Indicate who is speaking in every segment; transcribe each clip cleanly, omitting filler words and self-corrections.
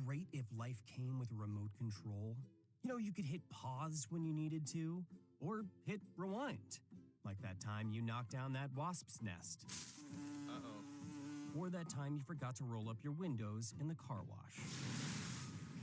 Speaker 1: great if life came with a remote control? You know, you could hit pause when you needed to, or hit rewind. Like that time you knocked down that wasp's nest. Uh-oh. Or that time you forgot to roll up your windows in the car wash.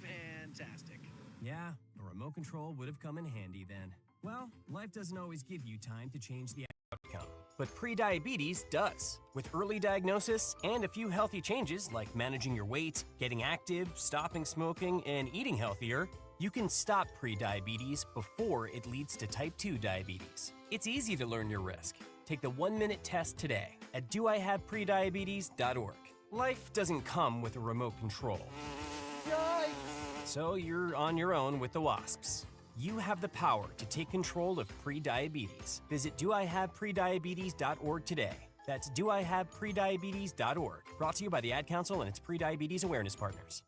Speaker 2: Fantastic.
Speaker 1: Yeah, a remote control would have come in handy then. Well, life doesn't always give you time to change the outcome, but prediabetes does. With early diagnosis and a few healthy changes like managing your weight, getting active, stopping smoking, and eating healthier, you can stop prediabetes before it leads to type 2 diabetes. It's easy to learn your risk. Take the 1-minute test today at doihaveprediabetes.org. Life doesn't come with a remote control. Yikes! So you're on your own with the wasps. You have the power to take control of prediabetes. Visit doihaveprediabetes.org today. That's doihaveprediabetes.org. Brought to you by the Ad Council and its prediabetes awareness partners.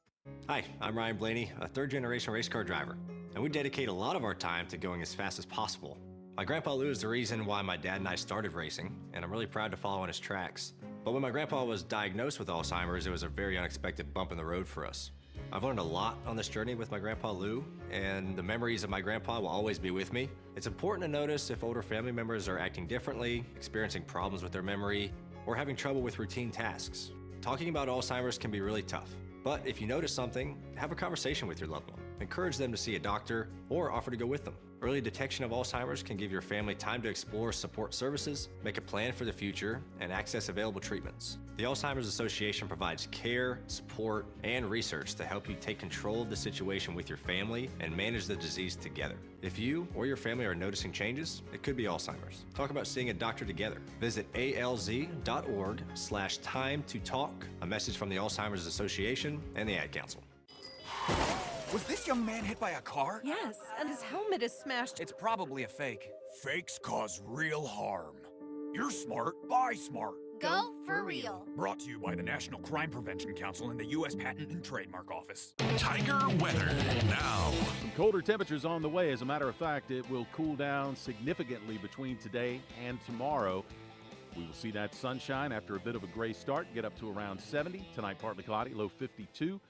Speaker 3: Hi, I'm Ryan Blaney, a third-generation race car driver, and we dedicate a lot of our time to going as fast as possible. My grandpa Lou is the reason why my dad and I started racing, and I'm really proud to follow in his tracks. But when my grandpa was diagnosed with Alzheimer's, it was a very unexpected bump in the road for us. I've learned a lot on this journey with my grandpa Lou, and the memories of my grandpa will always be with me. It's important to notice if older family members are acting differently, experiencing problems with their memory, or having trouble with routine tasks. Talking about Alzheimer's can be really tough. But if you notice something, have a conversation with your loved one. Encourage them to see a doctor or offer to go with them. Early detection of Alzheimer's can give your family time to explore support services, make a plan for the future, and access available treatments. The Alzheimer's Association provides care, support, and research to help you take control of the situation with your family and manage the disease together. If you or your family are noticing changes, it could be Alzheimer's. Talk about seeing a doctor together. Visit alz.org/time-to-talk. A message from the Alzheimer's Association and the Ad Council.
Speaker 4: Was this young man hit by a car?
Speaker 5: Yes, and his helmet is smashed.
Speaker 4: It's probably a fake. Fakes cause real harm. You're smart, buy smart.
Speaker 6: Go for real.
Speaker 4: Brought to you by the National Crime Prevention Council and the U.S. Patent and Trademark Office.
Speaker 7: Tiger weather now.
Speaker 8: Some colder temperatures on the way. As a matter of fact, it will cool down significantly between today and tomorrow. We will see that sunshine after a bit of a gray start, get up to around 70. Tonight, partly cloudy, low 52.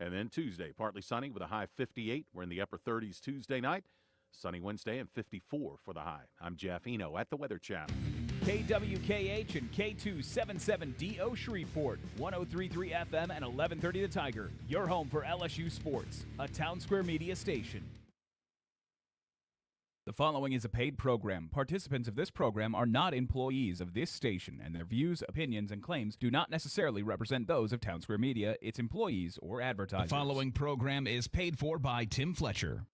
Speaker 8: And then Tuesday, partly sunny with a high 58. We're in the upper 30s Tuesday night. Sunny Wednesday and 54 for the high. I'm Jeff Eno at the Weather Channel.
Speaker 9: KWKH and K277DO Shreveport, 103.3 FM and 1130 The Tiger. Your home for LSU sports, a Town Square Media station. The following is a paid program. Participants of this program are not employees of this station, and their views, opinions, and claims do not necessarily represent those of Town Square Media, its employees, or advertisers.
Speaker 7: The following program is paid for by Tim Fletcher.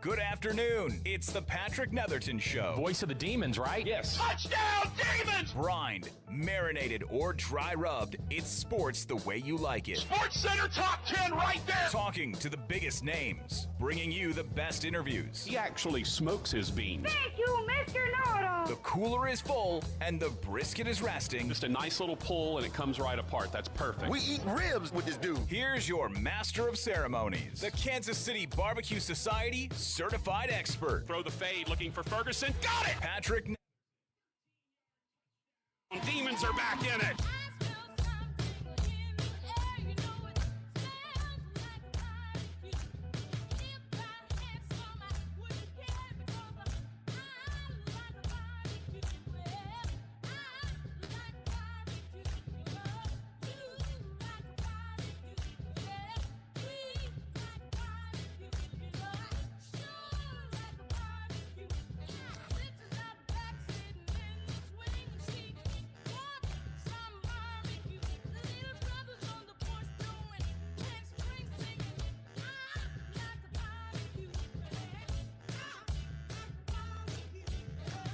Speaker 9: Good afternoon. It's the Patrick Netherton Show.
Speaker 10: Voice of the Demons, right?
Speaker 7: Yes.
Speaker 10: Touchdown, Demons!
Speaker 9: Brined, marinated, or dry rubbed, it's sports the way you like it.
Speaker 10: Sports Center Top 10 right there!
Speaker 9: Talking to the biggest names, bringing you the best interviews.
Speaker 10: He actually smokes his beans.
Speaker 6: Thank you, Mr. Know-It-All.
Speaker 9: The cooler is full, and the brisket is resting.
Speaker 10: Just a nice little pull, and it comes right apart. That's perfect.
Speaker 4: We eat ribs with this dude.
Speaker 9: Here's your master of ceremonies, the Kansas City Barbecue Society certified expert.
Speaker 10: Throw the fade, looking for Ferguson. Got it!
Speaker 9: Patrick.
Speaker 10: Demons are back in it.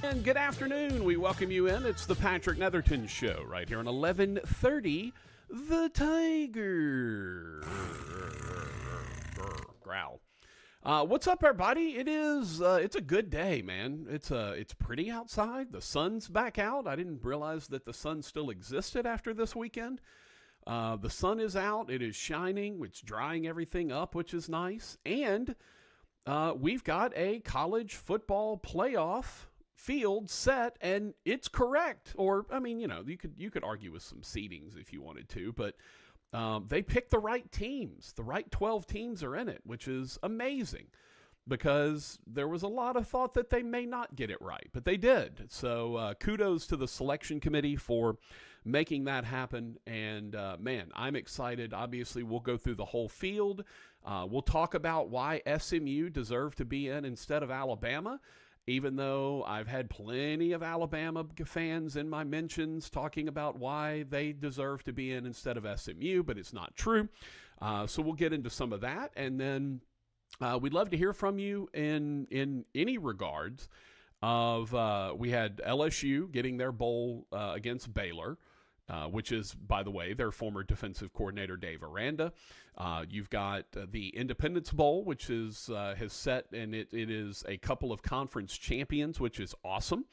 Speaker 11: And good afternoon. We welcome you in. It's the Patrick Netherton Show right here on 1130 The Tiger. Growl. What's up, everybody? It's a good day, man. It's pretty outside. The sun's back out. I didn't realize that the sun still existed after this weekend. The sun is out. It is shining. It's drying everything up, which is nice. And we've got a college football playoff field set, and it's correct. Or, I mean, you know, you could argue with some seedings if you wanted to, but they picked the right teams. The right 12 teams are in it, which is amazing because there was a lot of thought that they may not get it right, but they did. So kudos to the selection committee for making that happen. And, man, I'm excited. Obviously, we'll go through the whole field. We'll talk about why SMU deserved to be in instead of Alabama, even though I've had plenty of Alabama fans in my mentions talking about why they deserve to be in instead of SMU, but it's not true. So we'll get into some of that. And then we'd love to hear from you in any regards of we had LSU getting their bowl against Baylor, which is, by the way, their former defensive coordinator, Dave Aranda. You've got the Independence Bowl, which is has set, and it is a couple of conference champions, which is awesome.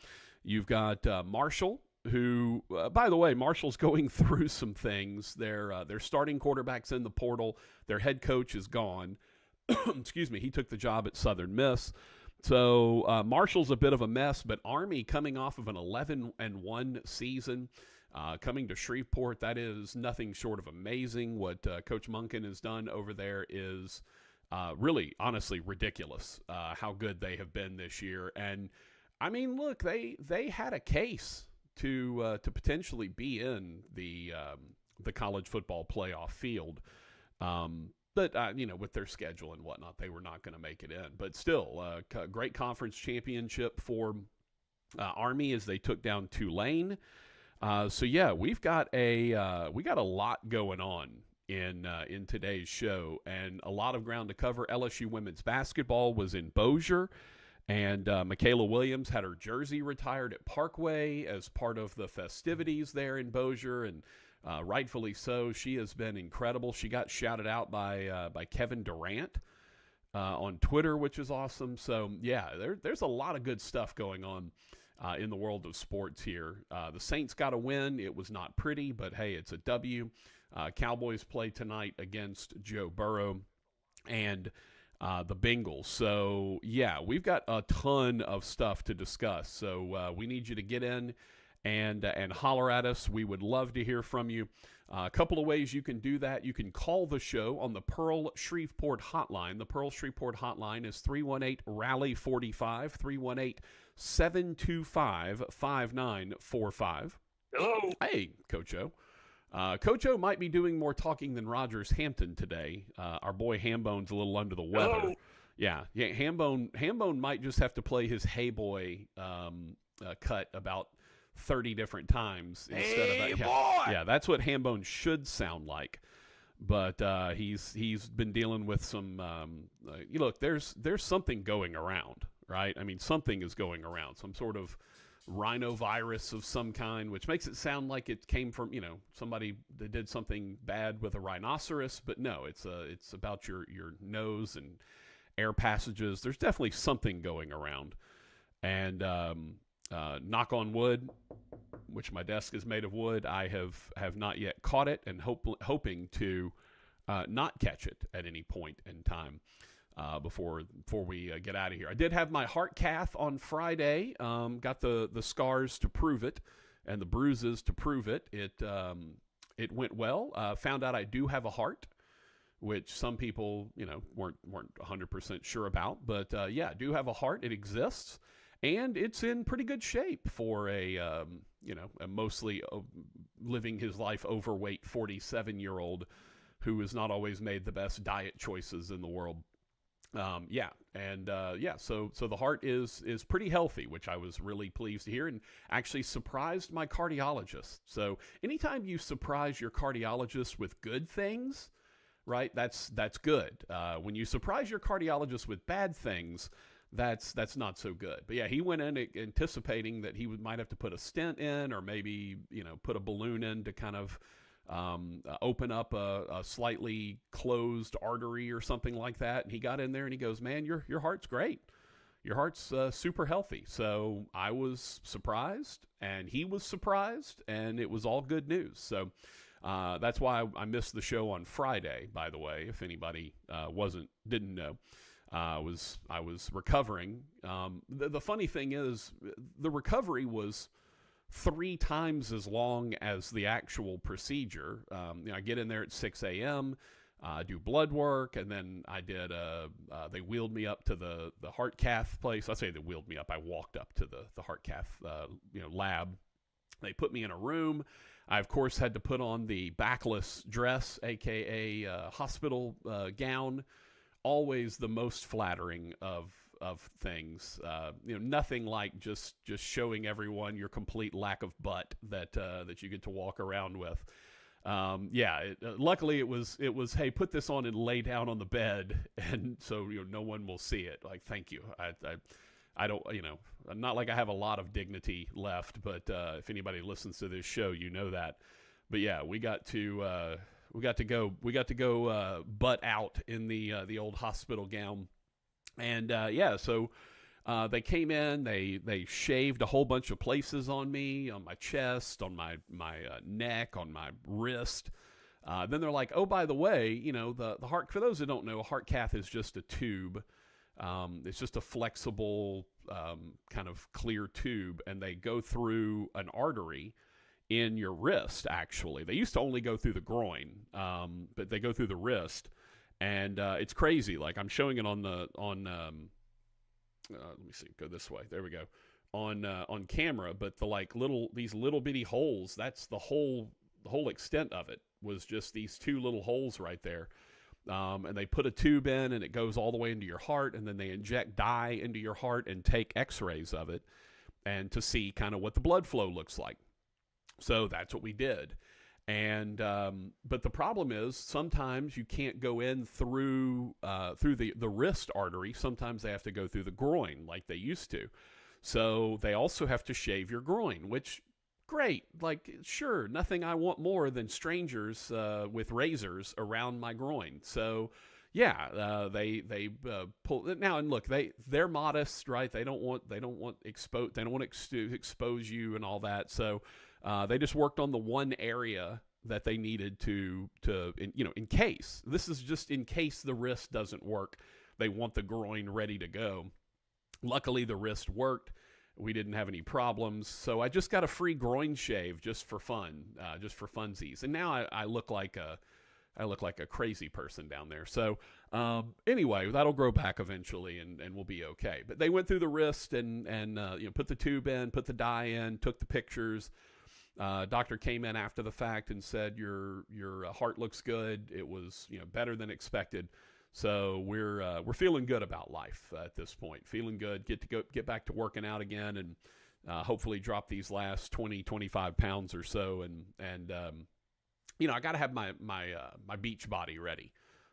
Speaker 11: You've got Marshall, who, by the way, Marshall's going through some things. Their starting quarterback's in the portal. Their head coach is gone. Excuse me. He took the job at Southern Miss. So Marshall's a bit of a mess, but Army coming off of an 11-1 season, coming to Shreveport, that is nothing short of amazing. What Coach Munkin has done over there is really, honestly, ridiculous how good they have been this year. And, I mean, look, they had a case to potentially be in the college football playoff field. But, with their schedule and whatnot, they were not going to make it in. But still, great conference championship for Army as they took down Tulane. So yeah, we got a lot going on in today's show, and a lot of ground to cover. LSU women's basketball was in Bossier, and Michaela Williams had her jersey retired at Parkway as part of the festivities there in Bossier, and rightfully so. She has been incredible. She got shouted out by Kevin Durant on Twitter, which is awesome. So yeah, there's a lot of good stuff going on in the world of sports here. The Saints got a win. It was not pretty, but hey, it's a W. Cowboys play tonight against Joe Burrow and the Bengals. So yeah, we've got a ton of stuff to discuss. So we need you to get in and holler at us. We would love to hear from you. A couple of ways you can do that. You can call the show on the Pearl Shreveport hotline. The Pearl Shreveport hotline is 318-RALLY-45, 318-725-5945.
Speaker 10: Hello.
Speaker 11: Hey, Coach O. Coach O might be doing more talking than Rogers Hampton today. Our boy Hambone's a little under the weather.
Speaker 10: Hello.
Speaker 11: Yeah, Hambone might just have to play his Hey Boy cut about 30 different times instead of that. Yeah, that's what Hambone should sound like. But he's been dealing with some look, there's something going around, right? I mean, something is going around, some sort of rhinovirus of some kind, which makes it sound like it came from, somebody that did something bad with a rhinoceros, but no, it's about your nose and air passages. There's definitely something going around. And knock on wood, which my desk is made of wood, I have not yet caught it, and hoping to not catch it at any point in time before we get out of here. I did have my heart cath on Friday. Got the scars to prove it, and the bruises to prove it. It went well. Found out I do have a heart, which some people weren't 100% sure about. But yeah, I do have a heart. It exists. And it's in pretty good shape for a mostly living his life overweight 47-year-old who has not always made the best diet choices in the world. So the heart is pretty healthy, which I was really pleased to hear, and actually surprised my cardiologist. So anytime you surprise your cardiologist with good things, right, that's good. When you surprise your cardiologist with bad things, that's not so good. But yeah, he went in anticipating that he might have to put a stent in, or maybe put a balloon in to kind of open up a slightly closed artery or something like that. And he got in there and he goes, "Man, your heart's great. Your heart's super healthy." So I was surprised, and he was surprised, and it was all good news. So that's why I missed the show on Friday, by the way, if anybody didn't know. I was recovering. The funny thing is, the recovery was 3 times as long as the actual procedure. I get in there at 6 a.m., do blood work, and then I did they wheeled me up to the heart cath place. I say they wheeled me up. I walked up to the heart cath lab. They put me in a room. I, of course, had to put on the backless dress, a.k.a. Hospital gown. Always the most flattering of things. Nothing like just showing everyone your complete lack of butt that you get to walk around with. Luckily it was, hey, put this on and lay down on the bed, and so no one will see it. Like, thank you. I don't, not like I have a lot of dignity left, but if anybody listens to this show, you know that. But yeah, we got to go butt out in the old hospital gown. And so they came in, they shaved a whole bunch of places on me, on my chest, on my neck, on my wrist. Then they're like, oh, by the way, the heart, for those who don't know, a heart cath is just a tube. It's just a flexible kind of clear tube, and they go through an artery in your wrist, actually. They used to only go through the groin, but they go through the wrist. And it's crazy. Like, I'm showing it on let me see, go this way. There we go. On camera, but these little bitty holes, that's the whole extent of it, was just these 2 little holes right there. And they put a tube in, and it goes all the way into your heart, and then they inject dye into your heart and take x-rays of it, and to see kind of what the blood flow looks like. So that's what we did. And but the problem is sometimes you can't go in through the wrist artery. Sometimes they have to go through the groin like they used to. So they also have to shave your groin, which, great. Like, sure, nothing I want more than strangers with razors around my groin. So yeah, they pull now, and look, they're modest, right? They don't want to expose you and all that. So they just worked on the one area that they needed to in case. This is just in case the wrist doesn't work. They want the groin ready to go. Luckily, the wrist worked. We didn't have any problems. So I just got a free groin shave just for fun, just for funsies. And now I look like a crazy person down there. So anyway, that'll grow back eventually, and we'll be okay. But they went through the wrist and put the tube in, put the dye in, took the pictures. Doctor came in after the fact and said your heart looks good. It was better than expected. So we're feeling good about life at this point. Feeling good. Get back to working out again, and hopefully drop these last 20-25 pounds or so. And I got to have my beach body ready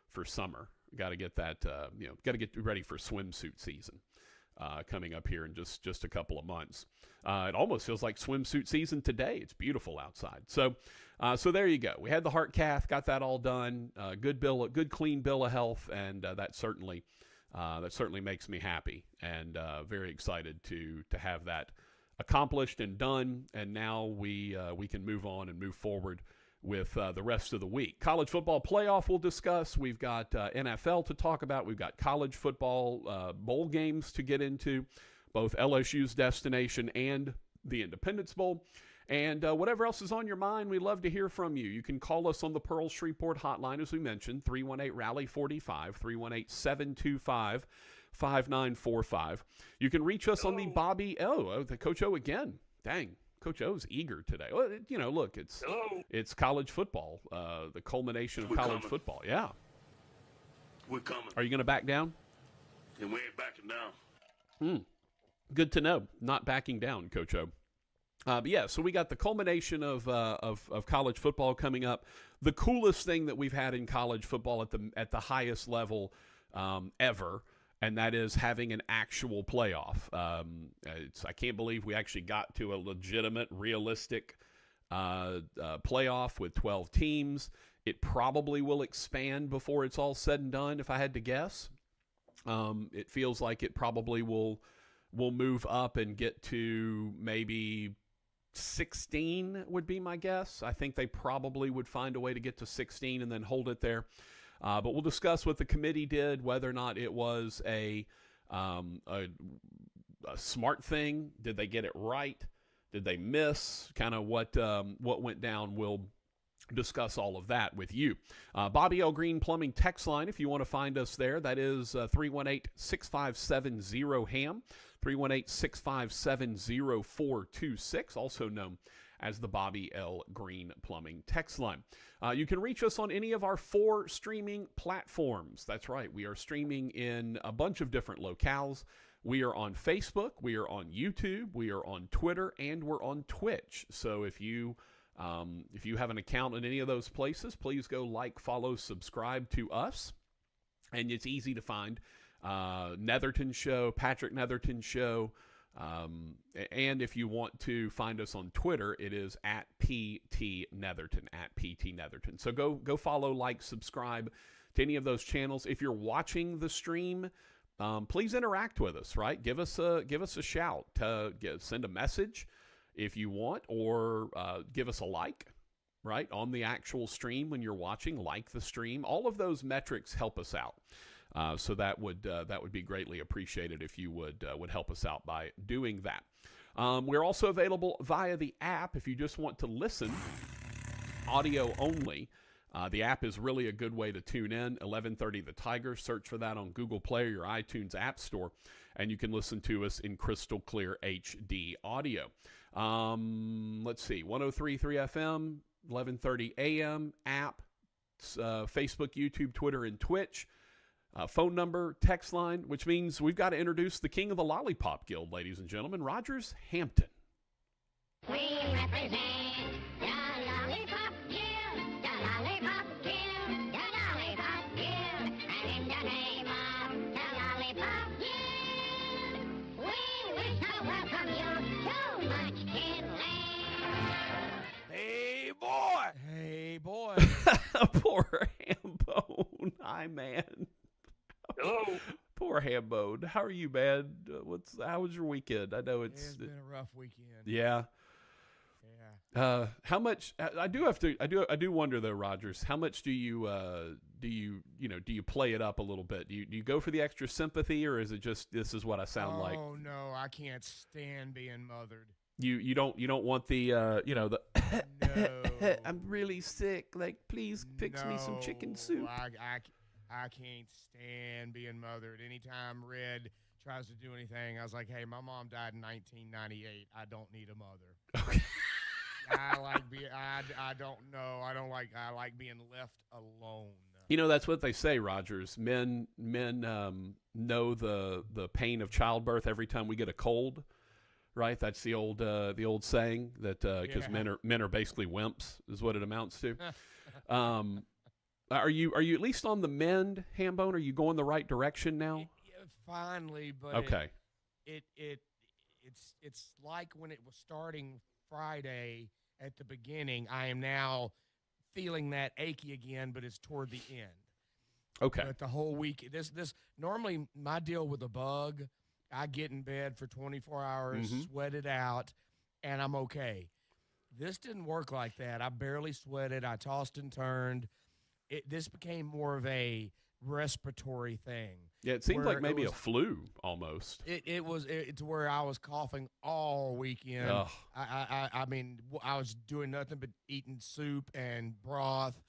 Speaker 11: for summer. Got to get that. Got to get ready for swimsuit season. Coming up here in just a couple of months. It almost feels like swimsuit season today. It's beautiful outside. So there you go. We had the heart cath, got that all done. Good clean bill of health, and that certainly makes me happy, and very excited to have that accomplished and done. And now we can move on and move forward with the rest of the week. College football playoff we'll discuss. We've got NFL to talk about. We've got college football bowl games to get into, both LSU's destination and the Independence Bowl. And whatever else is on your mind, we'd love to hear from you. You can call us on the Pearl Shreveport hotline, as we mentioned, 318-RALLY-45, 318-725-5945. You can reach us on the the Coach O again. Dang. Coach O's eager today. Well, look, it's college football, the culmination of college football. Yeah.
Speaker 2: We're coming.
Speaker 11: Are you going to back down?
Speaker 2: Yeah, we ain't backing down.
Speaker 11: Good to know. Not backing down, Coach O. But yeah, so we got the culmination of college football coming up. The coolest thing that we've had in college football at the highest level ever. And that is having an actual playoff. I can't believe we actually got to a legitimate, realistic playoff with 12 teams. It probably will expand before it's all said and done, if I had to guess. It feels like it probably will move up and get to maybe 16 would be my guess. I think they probably would find a way to get to 16 and then hold it there. But we'll discuss what the committee did, whether or not it was a smart thing. Did they get it right? Did they miss? Kind of what went down? We'll discuss all of that with you. Bobby L. Greene Plumbing text line, if you want to find us there, that is 318-657-0HAM, 318-657-0426, also known as the Bobby L. Greene Plumbing text line. You can reach us on any of our 4 streaming platforms. That's right, we are streaming in a bunch of different locales. We are on Facebook, we are on YouTube, we are on Twitter, and we're on Twitch. So if you have an account in any of those places, please go like, follow, subscribe to us. And it's easy to find Netherton Show, Patrick Netherton Show. And if you want to find us on Twitter, it is at PT Netherton, at PT Netherton. So go follow, like, subscribe to any of those channels. If you're watching the stream, please interact with us, right? Give us a shout, send a message if you want, or give us a like, right, on the actual stream when you're watching. Like the stream. All of those metrics help us out. So that would be greatly appreciated if you would help us out by doing that. We're also available via the app if you just want to listen, audio only. The app is really a good way to tune in. 1130 The Tiger. Search for that on Google Play or your iTunes App Store, and you can listen to us in crystal clear HD audio. Let's see, 103.3 FM, 1130 AM, app, Facebook, YouTube, Twitter, and Twitch. Phone number, text line, which means we've got to introduce the king of the Lollipop Guild, ladies and gentlemen, Rogers Hampton.
Speaker 6: We represent the Lollipop Guild, the Lollipop Guild, the Lollipop Guild, and in the name of the Lollipop Guild, we wish to welcome you to Munchkin Land.
Speaker 11: Hey, boy!
Speaker 12: Hey, boy.
Speaker 11: Poor Hambone. Hi, man.
Speaker 2: Hello.
Speaker 11: Poor Hambone. How are you, man? How was your weekend? I know
Speaker 12: It's been a rough weekend.
Speaker 11: Yeah.
Speaker 12: Yeah.
Speaker 11: How much? I do wonder though, Rogers. How much do you play it up a little bit? Do you go for the extra sympathy, or is it just this is what I sound like?
Speaker 12: Oh no, I can't stand being mothered.
Speaker 11: You don't want the
Speaker 12: No.
Speaker 11: I'm really sick. Like, please fix me some chicken soup.
Speaker 12: I can't stand being mothered. Anytime Red tries to do anything, I was like, hey, my mom died in 1998. I don't need a mother.
Speaker 11: Okay.
Speaker 12: I like being left alone.
Speaker 11: You know, that's what they say, Rogers. Men know the pain of childbirth every time we get a cold, right? That's the old saying that because men are basically wimps is what it amounts to. Are you at least on the mend, Hambone? Are you going the right direction now?
Speaker 12: Finally, but
Speaker 11: okay.
Speaker 12: It's like when it was starting Friday at the beginning. I am now feeling that achy again, but it's toward the end.
Speaker 11: Okay.
Speaker 12: But the whole week, this normally my deal with a bug, I get in bed for 24 hours, sweat it out, and I'm okay. This didn't work like that. I barely sweated. I tossed and turned. This became more of a respiratory thing.
Speaker 11: Yeah, it seemed like maybe a flu almost.
Speaker 12: It's where I was coughing all weekend.
Speaker 11: Ugh.
Speaker 12: I mean, I was doing nothing but eating soup and broth.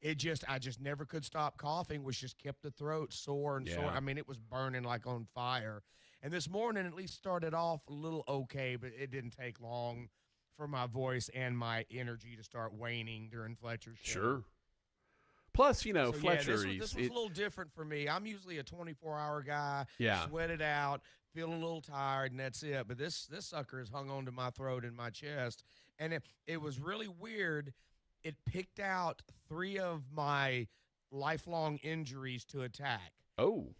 Speaker 12: I just never could stop coughing, which just kept the throat sore and sore. I mean, it was burning like on fire. And this morning at least started off a little okay, but it didn't take long for my voice and my energy to start waning during Fletcher's show.
Speaker 11: Sure. Plus, Fletcher.
Speaker 12: This was a little different for me. I'm usually a 24-hour guy.
Speaker 11: Yeah.
Speaker 12: Sweat it out, feel a little tired, and that's it. But this sucker has hung on to my throat and my chest, and it was really weird. It picked out 3 of my lifelong injuries to attack.
Speaker 11: Oh.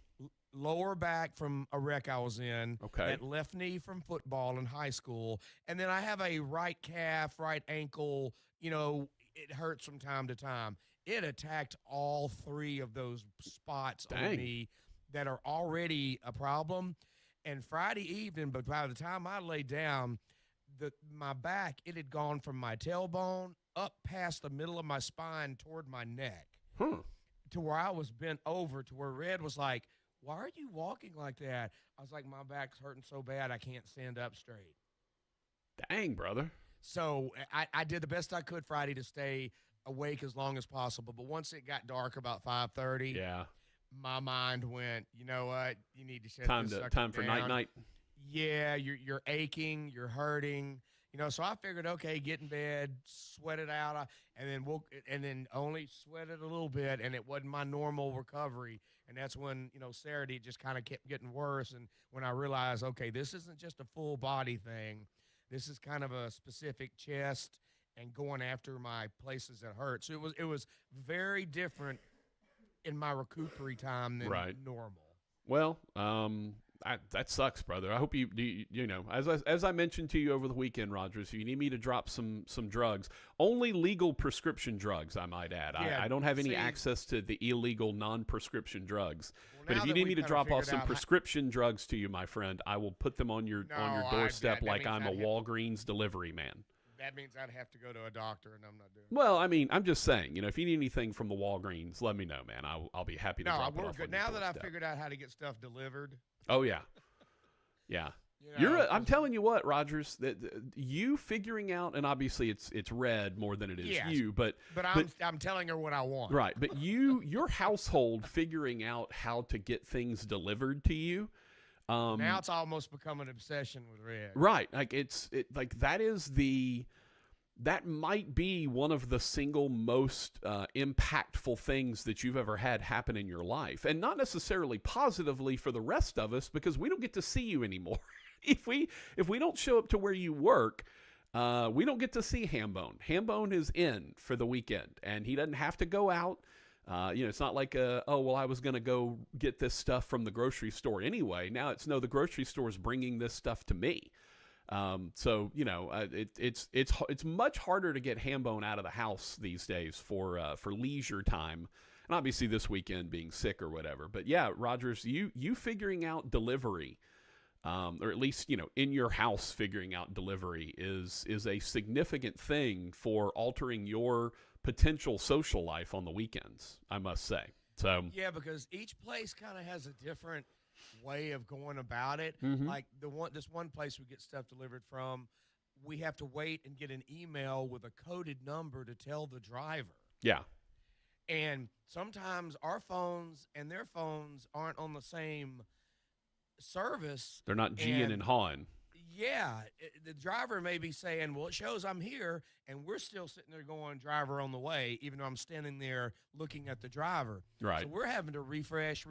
Speaker 12: Lower back from a wreck I was in.
Speaker 11: Okay.
Speaker 12: That left knee from football in high school, and then I have a right calf, right ankle. It hurts from time to time. It attacked all 3 of those spots on me that are already a problem. And Friday evening, but by the time I lay down, my back, it had gone from my tailbone up past the middle of my spine toward my neck to where I was bent over, to where Red was like, why are you walking like that? I was like, my back's hurting so bad I can't stand up straight.
Speaker 11: Dang, brother.
Speaker 12: So I did the best I could Friday to stay awake as long as possible. But once it got dark about 5:30,
Speaker 11: Yeah.
Speaker 12: my mind went, you know what? You need to shut
Speaker 11: Time
Speaker 12: this sucker
Speaker 11: for
Speaker 12: down.
Speaker 11: night.
Speaker 12: Yeah, you're aching, you're hurting. So I figured, okay, get in bed, sweat it out, and then only sweat it a little bit, and it wasn't my normal recovery. And that's when, Saturday just kind of kept getting worse. And when I realized, okay, this isn't just a full body thing. This is kind of a specific chest and going after my places that hurt. So it was very different in my recovery time than normal.
Speaker 11: Well, that sucks, brother. I hope you as I mentioned to you over the weekend, Rogers, if you need me to drop some drugs, only legal prescription drugs, I might add.
Speaker 12: Yeah,
Speaker 11: I don't have any access to the illegal non-prescription drugs.
Speaker 12: Well,
Speaker 11: but if you need me to drop off some prescription drugs to you, my friend, I will put them on your doorstep like I'm a Walgreens delivery man.
Speaker 12: That means I'd have to go to a doctor, and I'm not doing
Speaker 11: Well, I mean, I'm just saying, if you need anything from the Walgreens, let me know, man. I'll be happy to drop it off.
Speaker 12: No, we're
Speaker 11: on
Speaker 12: good.
Speaker 11: your
Speaker 12: Now that I've
Speaker 11: doorstep.
Speaker 12: figured out how to get stuff delivered.
Speaker 11: Oh, yeah. Yeah. I'm telling you what, Rogers, that you figuring out, and obviously it's Red more than it is you, but
Speaker 12: I'm telling her what I want.
Speaker 11: Right, but your household figuring out how to get things delivered to you.
Speaker 12: Now it's almost become an obsession with Red.
Speaker 11: Right, that might be one of the single most impactful things that you've ever had happen in your life, and not necessarily positively for the rest of us, because we don't get to see you anymore. If we don't show up to where you work, we don't get to see Hambone. Hambone is in for the weekend, and he doesn't have to go out. It's not like, I was going to go get this stuff from the grocery store anyway. Now it's, no, the grocery store is bringing this stuff to me. It's much harder to get Hambone out of the house these days for leisure time. And obviously this weekend being sick or whatever. But yeah, Rogers, you figuring out delivery, or at least, in your house figuring out delivery is a significant thing for altering your potential social life on the weekends, I must say. So
Speaker 12: yeah, because each place kind of has a different way of going about it.
Speaker 11: Mm-hmm.
Speaker 12: Like this one place we get stuff delivered from, we have to wait and get an email with a coded number to tell the driver.
Speaker 11: Yeah.
Speaker 12: And sometimes our phones and their phones aren't on the same service.
Speaker 11: They're not G'ing and hawing.
Speaker 12: Yeah, the driver may be saying, well, it shows I'm here, and we're still sitting there going, driver on the way, even though I'm standing there looking at the driver.
Speaker 11: Right.
Speaker 12: So we're having to refresh,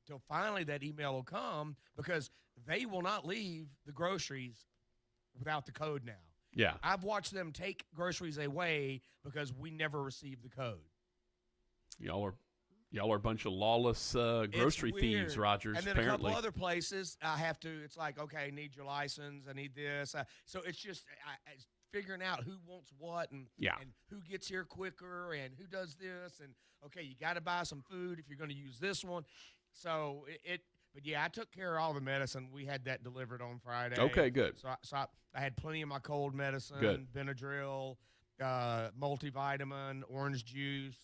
Speaker 12: till finally that email will come, because they will not leave the groceries without the code now.
Speaker 11: Yeah.
Speaker 12: I've watched them take groceries away because we never received the code.
Speaker 11: Y'all are a bunch of lawless grocery thieves, Rogers.
Speaker 12: And then
Speaker 11: apparently.
Speaker 12: a couple other places, it's like, okay, I need your license, I need this. So it's just it's figuring out who wants what and who gets here quicker and who does this. And, okay, you got to buy some food if you're going to use this one. So but yeah, I took care of all the medicine. We had that delivered on Friday.
Speaker 11: Okay, good.
Speaker 12: So I had plenty of my cold medicine,
Speaker 11: good.
Speaker 12: Benadryl, multivitamin, orange juice,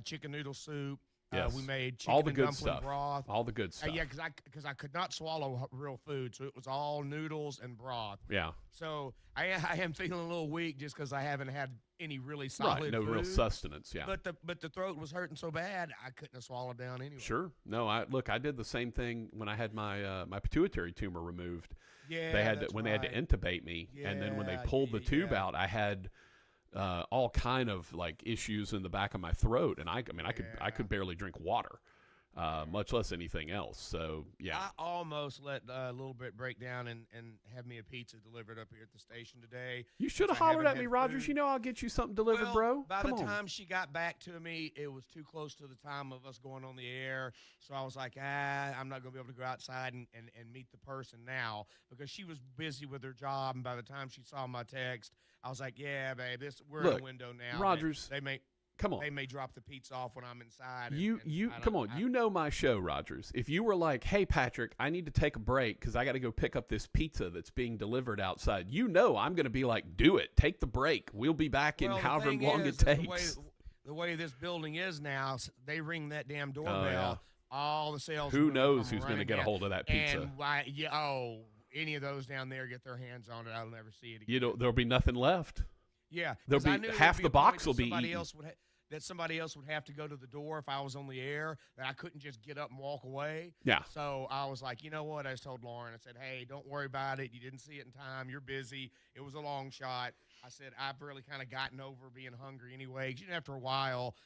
Speaker 12: chicken noodle soup.
Speaker 11: Yes.
Speaker 12: We made chicken
Speaker 11: all the
Speaker 12: and
Speaker 11: good
Speaker 12: dumpling
Speaker 11: stuff.
Speaker 12: broth.
Speaker 11: All the good stuff.
Speaker 12: Yeah, because I could not swallow real food, so it was all noodles and broth.
Speaker 11: Yeah.
Speaker 12: So I am feeling a little weak just because I haven't had any really solid
Speaker 11: no
Speaker 12: food.
Speaker 11: real sustenance. Yeah.
Speaker 12: But the throat was hurting so bad I couldn't have swallowed down anyway.
Speaker 11: Sure. No, I did the same thing when I had my my pituitary tumor removed.
Speaker 12: Yeah.
Speaker 11: They had they had to intubate me, and then when they pulled the tube out, I had all kind of like issues in the back of my throat, and I could barely drink water, much less anything else. So yeah,
Speaker 12: I almost let a little bit break down and have me a pizza delivered up here at the station today.
Speaker 11: You should have hollered at me, Rogers. You know I'll get you something delivered, bro.
Speaker 12: By the time she got back to me, it was too close to the time of us going on the air. So I was like, I'm not going to be able to go outside and meet the person now, because she was busy with her job. And by the time she saw my text, I was like, yeah, babe, we're in a window now.
Speaker 11: Rogers, come on.
Speaker 12: They may drop the pizza off when I'm inside.
Speaker 11: Come on. You know my show, Rogers. If you were like, hey, Patrick, I need to take a break because I got to go pick up this pizza that's being delivered outside, I'm going to be like, do it. Take the break. We'll be back in however long it takes.
Speaker 12: The way this building is now, they ring that damn doorbell.
Speaker 11: Oh, yeah.
Speaker 12: All the sales.
Speaker 11: Who knows who's going to get a hold of that pizza?
Speaker 12: And any of those down there get their hands on it, I'll never see it again.
Speaker 11: There'll be nothing left.
Speaker 12: Yeah,
Speaker 11: There'll
Speaker 12: I
Speaker 11: be
Speaker 12: knew
Speaker 11: half
Speaker 12: there'd
Speaker 11: the
Speaker 12: a point
Speaker 11: box
Speaker 12: that
Speaker 11: will be
Speaker 12: somebody
Speaker 11: eaten.
Speaker 12: else that somebody else would have to go to the door if I was on the air, that I couldn't just get up and walk away.
Speaker 11: Yeah.
Speaker 12: So I was like, you know what? I just told Lauren, I said, hey, don't worry about it. You didn't see it in time. You're busy. It was a long shot. I said, I've really kind of gotten over being hungry anyway. 'Cause after a while,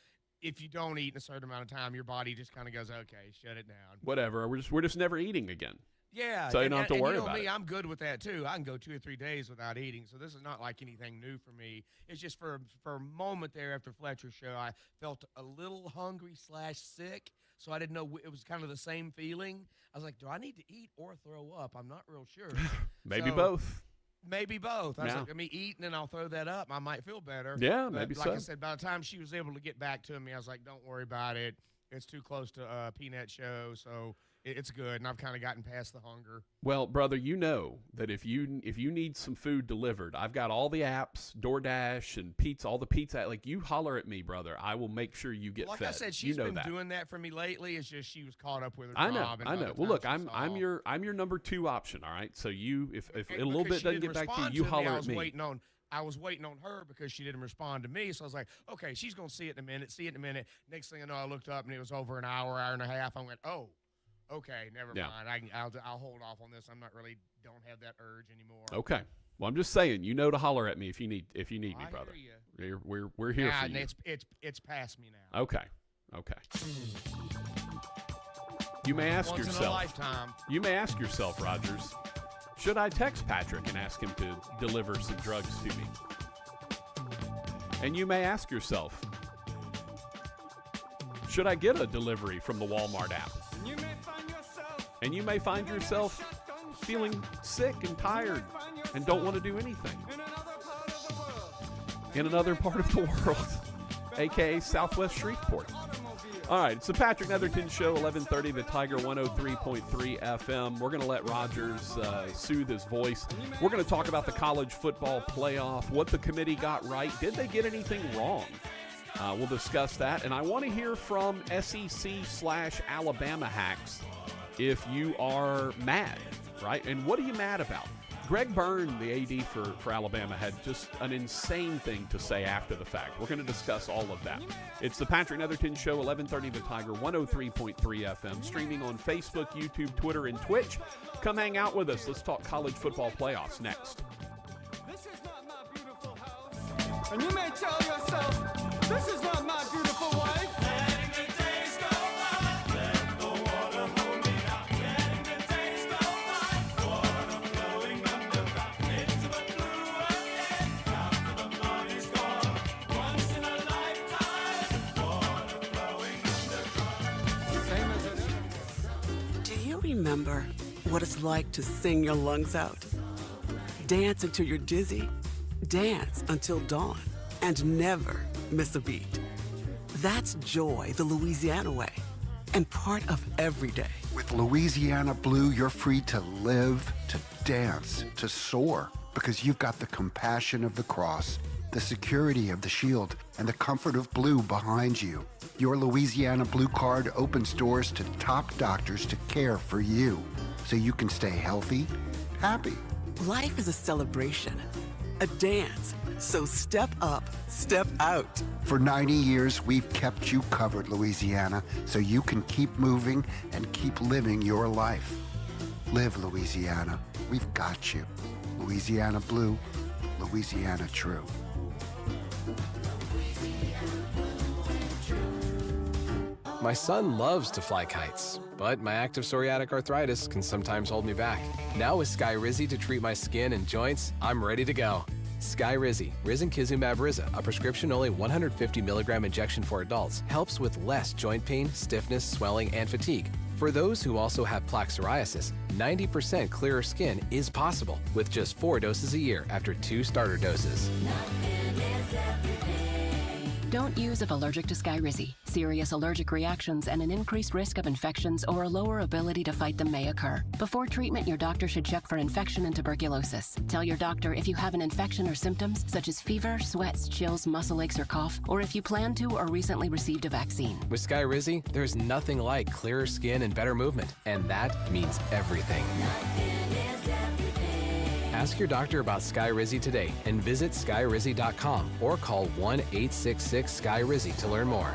Speaker 12: if you don't eat in a certain amount of time, your body just kind of goes, okay, shut it down.
Speaker 11: Whatever. We're just never eating again.
Speaker 12: Yeah.
Speaker 11: So you don't have to worry
Speaker 12: you know
Speaker 11: about
Speaker 12: me,
Speaker 11: it.
Speaker 12: I'm good with that, too. I can go 2 or 3 days without eating, so this is not like anything new for me. It's just for a moment there after Fletcher's show, I felt a little hungry / sick, so I didn't know. It was kind of the same feeling. I was like, do I need to eat or throw up? I'm not real sure.
Speaker 11: Maybe both.
Speaker 12: Maybe both. I was
Speaker 11: Yeah.
Speaker 12: like, let me eat, and then I'll throw that up. I might feel better.
Speaker 11: Yeah,
Speaker 12: But
Speaker 11: maybe
Speaker 12: like
Speaker 11: so.
Speaker 12: I said, by the time she was able to get back to me, I was like, don't worry about it. It's too close to Peanut show, so it's good, and I've kind of gotten past the hunger.
Speaker 11: Well, brother, you know that if you need some food delivered, I've got all the apps, DoorDash and pizza, all the pizza. Like, you holler at me, brother. I will make sure you get
Speaker 12: Like
Speaker 11: fed.
Speaker 12: I said, she's
Speaker 11: you know
Speaker 12: been
Speaker 11: that.
Speaker 12: doing that for me lately. It's just she was caught up with her
Speaker 11: I know,
Speaker 12: job. and
Speaker 11: I
Speaker 12: by
Speaker 11: know.
Speaker 12: the
Speaker 11: Well,
Speaker 12: time
Speaker 11: look,
Speaker 12: she saw-
Speaker 11: I'm your number 2 option. All right. So if a
Speaker 12: And
Speaker 11: little
Speaker 12: because
Speaker 11: bit
Speaker 12: she
Speaker 11: doesn't
Speaker 12: didn't
Speaker 11: get back to
Speaker 12: respond
Speaker 11: you, you
Speaker 12: me,
Speaker 11: holler
Speaker 12: I
Speaker 11: at
Speaker 12: was
Speaker 11: me.
Speaker 12: I was waiting on her because she didn't respond to me. So I was like, okay, she's going to see it in a minute. Next thing I know, I looked up and it was over an hour and a half. I went, oh, okay, never
Speaker 11: Yeah.
Speaker 12: mind. I'll hold off on this. Don't have that urge anymore.
Speaker 11: Okay. Well, I'm just saying, you know to holler at me if you need me,
Speaker 12: I
Speaker 11: brother.
Speaker 12: hear
Speaker 11: We're here
Speaker 12: yeah,
Speaker 11: for
Speaker 12: and
Speaker 11: you.
Speaker 12: it's past me now.
Speaker 11: Okay. You may ask
Speaker 12: Once in a
Speaker 11: yourself.
Speaker 12: lifetime.
Speaker 11: You may ask yourself, Rogers, should I text Patrick and ask him to deliver some drugs to me? And you may ask yourself, should I get a delivery from the Walmart app? And you may find yourself feeling sick and tired and don't want to do anything. In another part of the world, a.k.a. Southwest Shreveport. All right, it's the Patrick Netherton Show, 1130, the Tiger 103.3 FM. We're going to let Rogers soothe his voice. We're going to talk about the college football playoff, what the committee got right. Did they get anything wrong? We'll discuss that. And I want to hear from SEC/Alabama hacks if you are mad, right? And what are you mad about? Greg Byrne, the AD for Alabama, had just an insane thing to say after the fact. We're going to discuss all of that. It's the Patrick Netherton Show, 1130 The Tiger, 103.3 FM, streaming on Facebook, YouTube, Twitter, and Twitch. Come hang out with us. Let's talk college football playoffs next.
Speaker 13: This is not my beautiful house. And you may tell yourself, this is not my beautiful wife. Letting the days go by. Let the water hold me out. Letting the days go by. Water flowing underground into the blue again. After the money's gone. Once in a lifetime. Water flowing underground. Same as it is.
Speaker 14: Do you remember what it's like to sing your lungs out? Dance until you're dizzy, dance until dawn, and never miss a beat. That's joy the Louisiana way, and part of every day.
Speaker 15: With Louisiana Blue, you're free to live, to dance, to soar, because you've got the compassion of the cross, the security of the shield, and the comfort of blue behind you. Your Louisiana Blue Card opens doors to top doctors to care for you, so you can stay healthy, happy.
Speaker 14: Life is a celebration, a dance. So step up, step out.
Speaker 15: For 90 years, we've kept you covered, Louisiana, so you can keep moving and keep living your life. Live, Louisiana. We've got you. Louisiana Blue, Louisiana True.
Speaker 16: My son loves to fly kites, but my active psoriatic arthritis can sometimes hold me back. Now with Skyrizi to treat my skin and joints, I'm ready to go. Skyrizi, risankizumab Riza, a prescription-only 150 milligram injection for adults, helps with less joint pain, stiffness, swelling, and fatigue. For those who also have plaque psoriasis, 90% clearer skin is possible with just 4 doses a year after 2 starter doses.
Speaker 17: Don't use if allergic to Skyrizi. Serious allergic reactions and an increased risk of infections or a lower ability to fight them may occur. Before treatment, your doctor should check for infection and tuberculosis. Tell your doctor if you have an infection or symptoms such as fever, sweats, chills, muscle aches, or cough, or if you plan to or recently received a vaccine.
Speaker 16: With Skyrizi, there's nothing like clearer skin and better movement, and that means everything. Ask your doctor about Skyrizi today and visit skyrizi.com or call 1-866-SKY-RIZZI to learn more.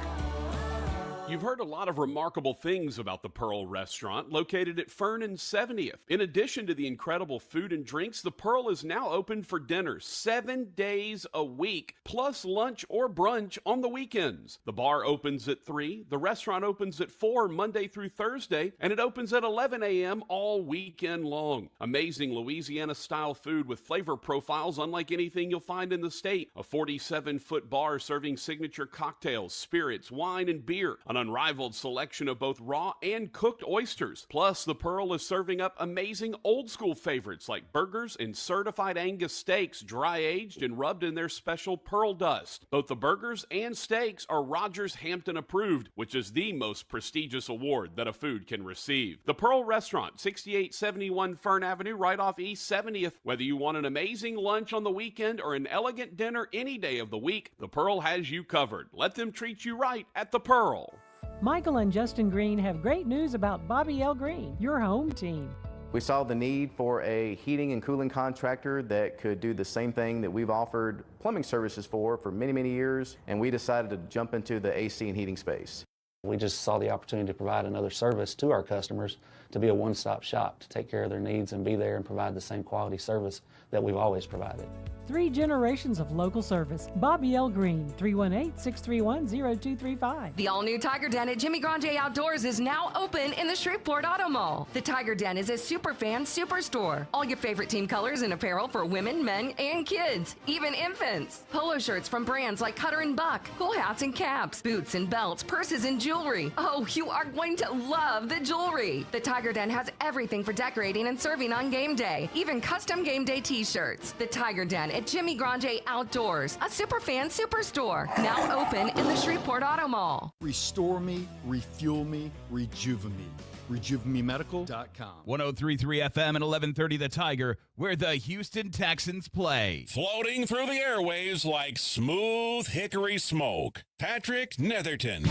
Speaker 11: You've heard a lot of remarkable things about the Pearl Restaurant, located at Fern and 70th. In addition to the incredible food and drinks, the Pearl is now open for dinner 7 days a week, plus lunch or brunch on the weekends. The bar opens at 3, the restaurant opens at 4 Monday through Thursday, and it opens at 11 a.m. all weekend long. Amazing Louisiana-style food with flavor profiles unlike anything you'll find in the state. A 47-foot bar serving signature cocktails, spirits, wine, and beer. An unrivaled selection of both raw and cooked oysters. Plus, the Pearl is serving up amazing old-school favorites like burgers and certified Angus steaks, dry-aged and rubbed in their special pearl dust. Both the burgers and steaks are Rogers Hampton approved, which is the most prestigious award that a food can receive. The Pearl Restaurant, 6871 Fern Avenue, right off East 70th. Whether you want an amazing lunch on the weekend or an elegant dinner any day of the week, the Pearl has you covered. Let them treat you right at the Pearl.
Speaker 18: Michael and Justin Greene have great news about Bobby L. Greene, your home team.
Speaker 19: We saw the need for a heating and cooling contractor that could do the same thing that we've offered plumbing services for many, many years, and we decided to jump into the AC and heating space.
Speaker 20: We just saw the opportunity to provide another service to our customers, to be a one-stop shop, to take care of their needs and be there and provide the same quality service that we've always provided.
Speaker 18: 3 generations of local service. Bobby L. Greene, 318-631-0235.
Speaker 21: The all-new Tiger Den at Jimmy Grande Outdoors is now open in the Shreveport Auto Mall. The Tiger Den is a super fan superstore. All your favorite team colors and apparel for women, men, and kids, even infants. Polo shirts from brands like Cutter and Buck, cool hats and caps, boots and belts, purses and jewelry. Oh, you are going to love the jewelry. The Tiger Den has everything for decorating and serving on game day, even custom game day t-shirts. The Tiger Den at Jimmy Grande Outdoors, a superfan superstore, now open in the Shreveport Auto Mall.
Speaker 22: Restore me, refuel me, rejuvenate me. RejuveMeMedical.com.
Speaker 7: 103.3 FM and 1130 The Tiger, where the Houston Texans play.
Speaker 10: Floating through the airwaves like smooth hickory smoke, Patrick Netherton.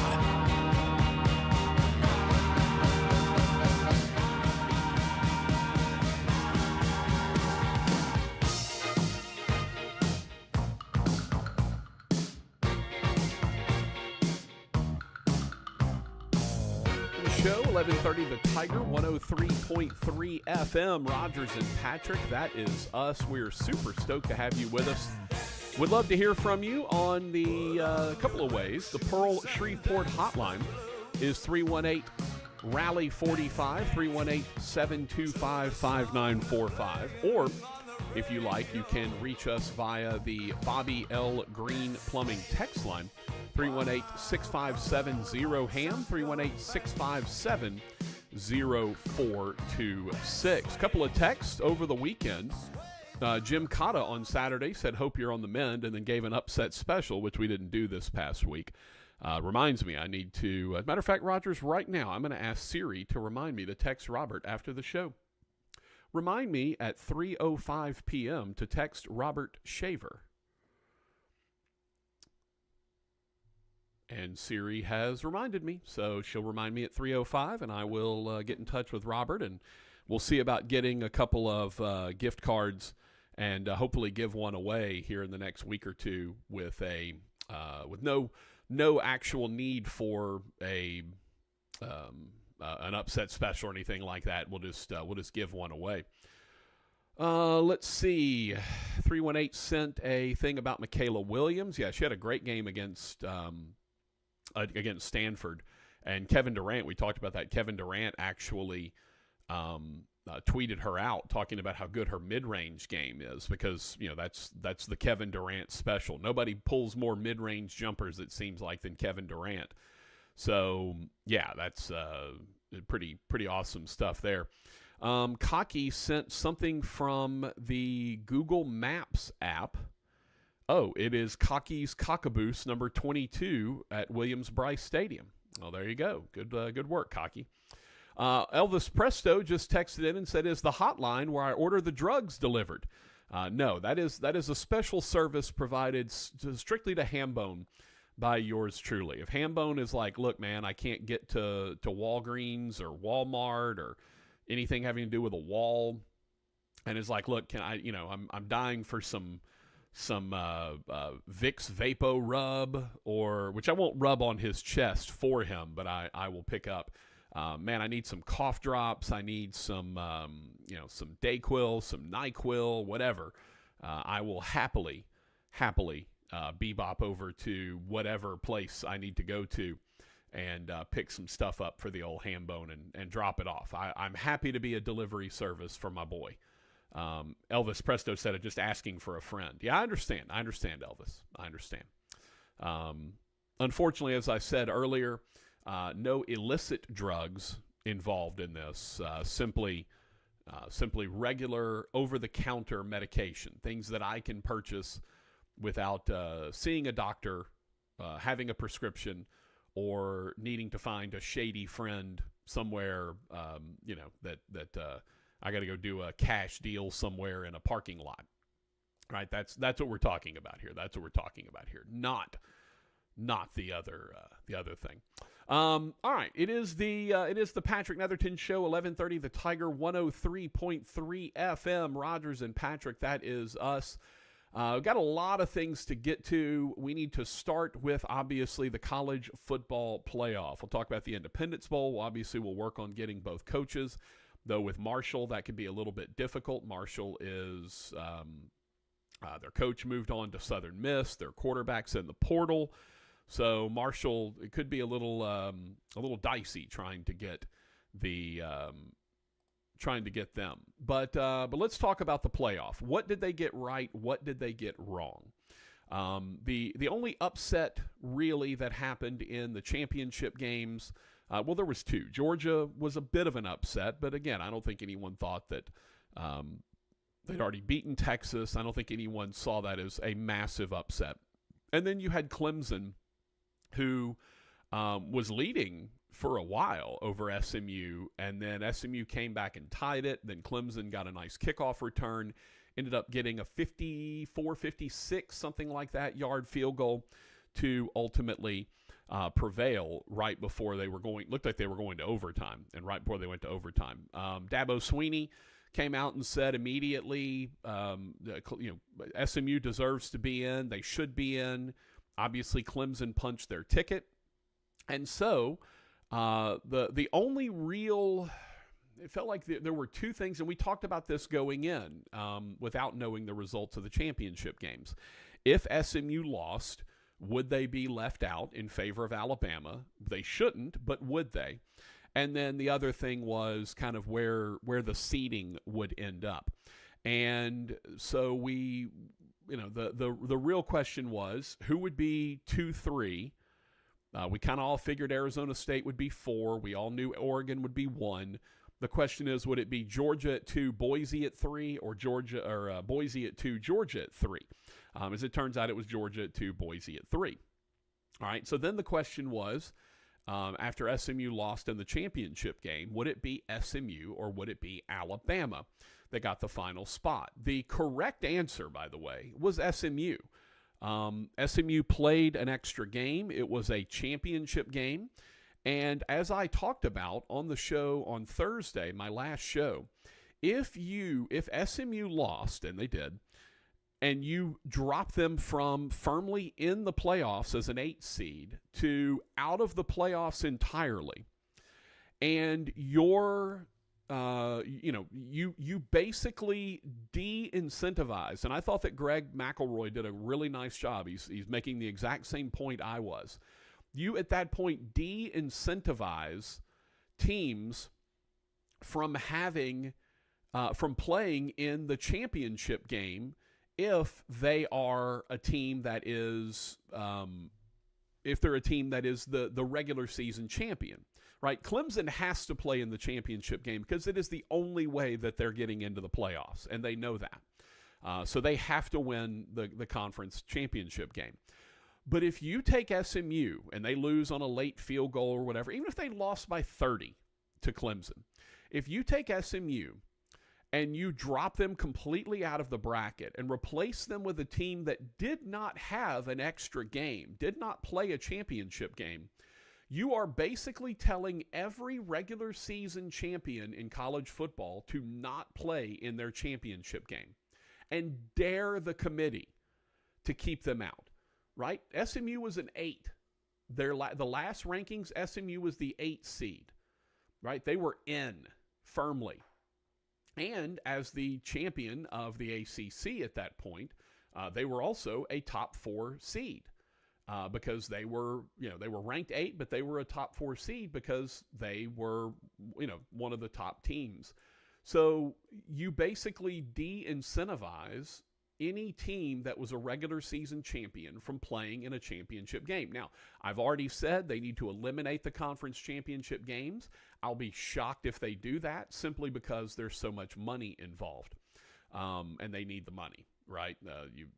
Speaker 11: Show 1130 The Tiger, 103.3 FM. Rogers and Patrick, that is us. We're super stoked to have you with us. Would love to hear from you on the couple of ways. The Pearl Shreveport hotline is 318-RALLY-45, 318-725-5945. Or, if you like, you can reach us via the Bobby L. Greene Plumbing text line, 318-657-0HAM, 318-657-0426. Couple of texts over the weekend. Jim Cotta on Saturday said, hope you're on the mend, and then gave an upset special, which we didn't do this past week. Reminds me I need to, as a matter of fact, Rogers, right now, I'm going to ask Siri to remind me to text Robert after the show. Remind me at 3:05 p.m. to text Robert Shaver. And Siri has reminded me, so she'll remind me at 3:05, and I will get in touch with Robert, and we'll see about getting a couple of gift cards and hopefully give one away here in the next week or two with a with no actual need for a an upset special or anything like that. We'll just give one away. Let's see. 318 sent a thing about Michaela Williams. Yeah, she had a great game against Stanford. And Kevin Durant, we talked about that. Kevin Durant actually tweeted her out talking about how good her mid-range game is because, you know, that's the Kevin Durant special. Nobody pulls more mid-range jumpers, it seems like, than Kevin Durant. So, yeah, that's pretty awesome stuff there. Cocky sent something from the Google Maps app. Oh, it is Cocky's Cockaboose number 22 at Williams-Brice Stadium. Well, there you go. Good work, Cocky. Elvis Presto just texted in and said, is the hotline where I order the drugs delivered? No, that is a special service provided strictly to Hambone by yours truly. If Hambone is like, look, man, I can't get to Walgreens or Walmart or anything having to do with a wall, and is like, look, can I, you know, I'm dying for some Vicks Vapo Rub, or which I won't rub on his chest for him, but I will pick up. Man, I need some cough drops. I need some some Dayquil, some NyQuil, whatever. I will happily bebop over to whatever place I need to go to and pick some stuff up for the old ham bone and drop it off. I'm happy to be a delivery service for my boy. Elvis Presto said it, just asking for a friend. Yeah, I understand. Elvis. I understand. Unfortunately, as I said earlier, no illicit drugs involved in this. Simply regular over-the-counter medication, things that I can purchase without seeing a doctor, having a prescription, or needing to find a shady friend somewhere. That I got to go do a cash deal somewhere in a parking lot. Right? That's what we're talking about here. Not the other thing. All right, it is the Patrick Netherton Show, 1130, the Tiger 103.3 FM. Rogers and Patrick, that is us. We've got a lot of things to get to. We need to start with, obviously, the college football playoff. We'll talk about the Independence Bowl. Obviously, we'll work on getting both coaches, though with Marshall, that could be a little bit difficult. Marshall is their coach moved on to Southern Miss. Their quarterback's in the portal. So Marshall, it could be a little dicey trying to get them. But let's talk about the playoff. What did they get right? What did they get wrong? The only upset really that happened in the championship games, well, there was two. Georgia was a bit of an upset, but again, I don't think anyone thought that they'd already beaten Texas. I don't think anyone saw that as a massive upset. And then you had Clemson, who was leading for a while over SMU, and then SMU came back and tied it. Then Clemson got a nice kickoff return, ended up getting a 54-56, something like that, yard field goal to ultimately prevail right before looked like they were going to overtime, and right before they went to overtime. Dabo Swinney came out and said immediately, SMU deserves to be in. They should be in. Obviously, Clemson punched their ticket. And so the only real, it felt like there were two things, and we talked about this going in without knowing the results of the championship games. If SMU lost, would they be left out in favor of Alabama? They shouldn't, but would they? And then the other thing was kind of where the seeding would end up. And so the real question was, who would be 2-3? We kind of all figured Arizona State would be 4. We all knew Oregon would be 1. The question is, would it be Georgia at 2, Boise at 3, or Boise at 2, Georgia at 3? As it turns out, it was Georgia at 2, Boise at 3. All right, so then the question was, after SMU lost in the championship game, would it be SMU or would it be Alabama that got the final spot? The correct answer, by the way, was SMU. SMU played an extra game. It was a championship game. And as I talked about on the show on Thursday, my last show, if SMU lost, and they did, and you drop them from firmly in the playoffs as an 8 seed to out of the playoffs entirely, and you basically de-incentivize, and I thought that Greg McElroy did a really nice job. He's making the exact same point I was. You, at that point, de-incentivize teams from playing in the championship game if they are a team that is, if they're a team that is the regular season champion. Right, Clemson has to play in the championship game because it is the only way that they're getting into the playoffs, and they know that. So they have to win the conference championship game. But if you take SMU and they lose on a late field goal or whatever, even if they lost by 30 to Clemson, if you take SMU and you drop them completely out of the bracket and replace them with a team that did not have an extra game, did not play a championship game, You are basically telling every regular season champion in college football to not play in their championship game and dare the committee to keep them out, right? SMU was an 8. The last rankings, SMU was the 8 seed, right? They were in firmly. And as the champion of the ACC at that point, they were also a top 4 seed. Because they were ranked 8, but they were a top 4 seed because they were, one of the top teams. So you basically de-incentivize any team that was a regular season champion from playing in a championship game. Now, I've already said they need to eliminate the conference championship games. I'll be shocked if they do that, simply because there's so much money involved, and they need the money. Right,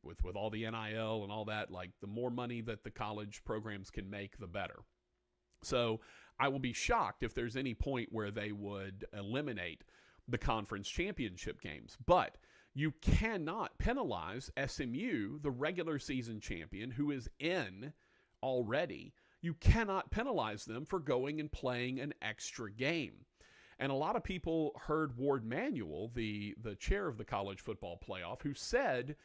Speaker 11: with all the NIL and all that, like the more money that the college programs can make, the better. So I will be shocked if there's any point where they would eliminate the conference championship games. But you cannot penalize SMU, the regular season champion, who is in already. You cannot penalize them for going and playing an extra game. And a lot of people heard Ward Manuel, the chair of the college football playoff, who said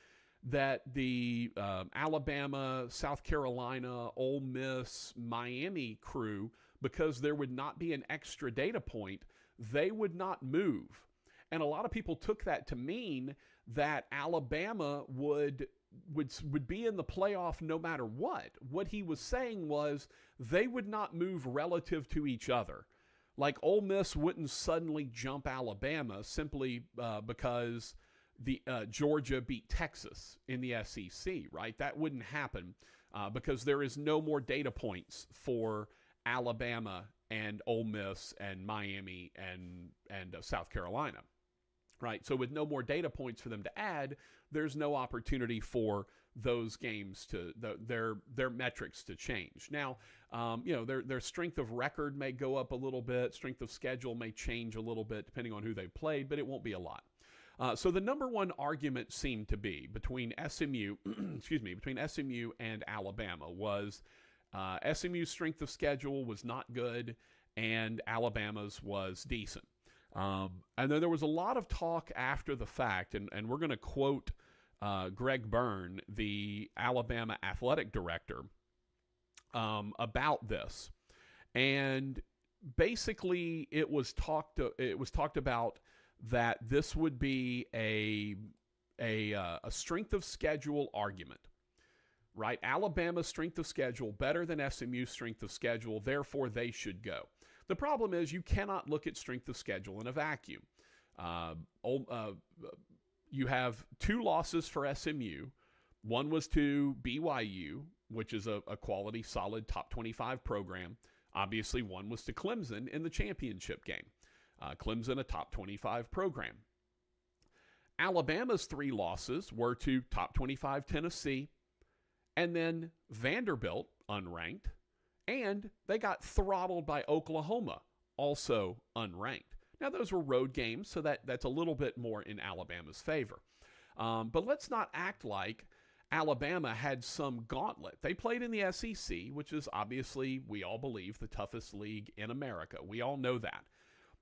Speaker 11: that the Alabama, South Carolina, Ole Miss, Miami crew, because there would not be an extra data point, they would not move. And a lot of people took that to mean that Alabama would be in the playoff no matter what. What he was saying was they would not move relative to each other. Like Ole Miss wouldn't suddenly jump Alabama simply because the Georgia beat Texas in the SEC, right? That wouldn't happen because there is no more data points for Alabama and Ole Miss and Miami and South Carolina, right? So with no more data points for them to add, there's no opportunity for those games to their metrics to change. Now, their strength of record may go up a little bit, strength of schedule may change a little bit depending on who they played, but it won't be a lot. So the number one argument seemed to be between SMU, between SMU and Alabama was SMU's strength of schedule was not good and Alabama's was decent. And then there was a lot of talk after the fact, and we're going to quote Greg Byrne, the Alabama athletic director, about this. And basically it was talked about that this would be a strength of schedule argument, right? Alabama's strength of schedule better than SMU's strength of schedule, therefore they should go. The problem is you cannot look at strength of schedule in a vacuum. You have 2 losses for SMU. One was to BYU, which is a quality, solid, top 25 program. Obviously, one was to Clemson in the championship game. Clemson, a top 25 program. Alabama's 3 losses were to top 25 Tennessee, and then Vanderbilt, unranked, and they got throttled by Oklahoma, also unranked. Now, those were road games, so that's a little bit more in Alabama's favor. But let's not act like Alabama had some gauntlet. They played in the SEC, which is obviously, we all believe, the toughest league in America. We all know that.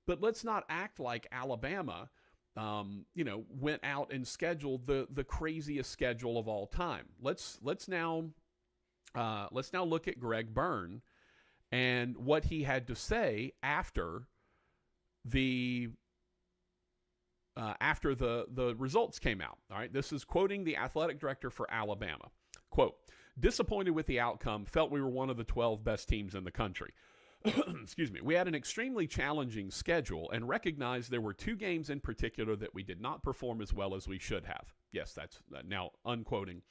Speaker 11: But let's not act like Alabama, went out and scheduled the craziest schedule of all time. Let's now look at Greg Byrne and what he had to say after the results came out. All right, this is quoting the athletic director for Alabama. Quote, "Disappointed with the outcome, felt we were one of the 12 best teams in the country. Excuse me. We had an extremely challenging schedule and recognized there were 2 games in particular that we did not perform as well as we should have." Yes, that's now unquoting.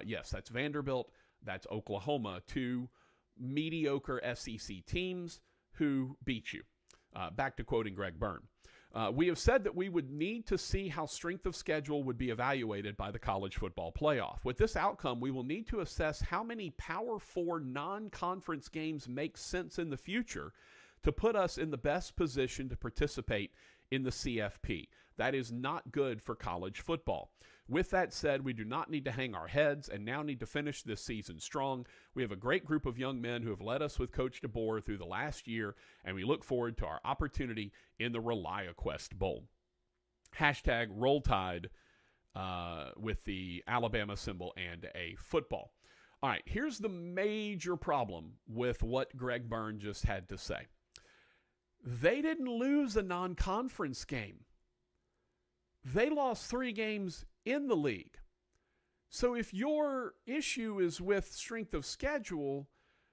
Speaker 11: Yes, that's Vanderbilt. That's Oklahoma, 2 mediocre SEC teams who beat you. Back to quoting Greg Byrne. "We have said that we would need to see how strength of schedule would be evaluated by the college football playoff. With this outcome, we will need to assess how many Power 4 non-conference games make sense in the future to put us in the best position to participate in the CFP. That is not good for college football. With that said, we do not need to hang our heads and now need to finish this season strong. We have a great group of young men who have led us with Coach DeBoer through the last year, and we look forward to our opportunity in the ReliaQuest Bowl. Hashtag Roll Tide with the Alabama symbol and a football. All right, here's the major problem with what Greg Byrne just had to say. They didn't lose a non-conference game. They lost 3 games in the league. So if your issue is with strength of schedule,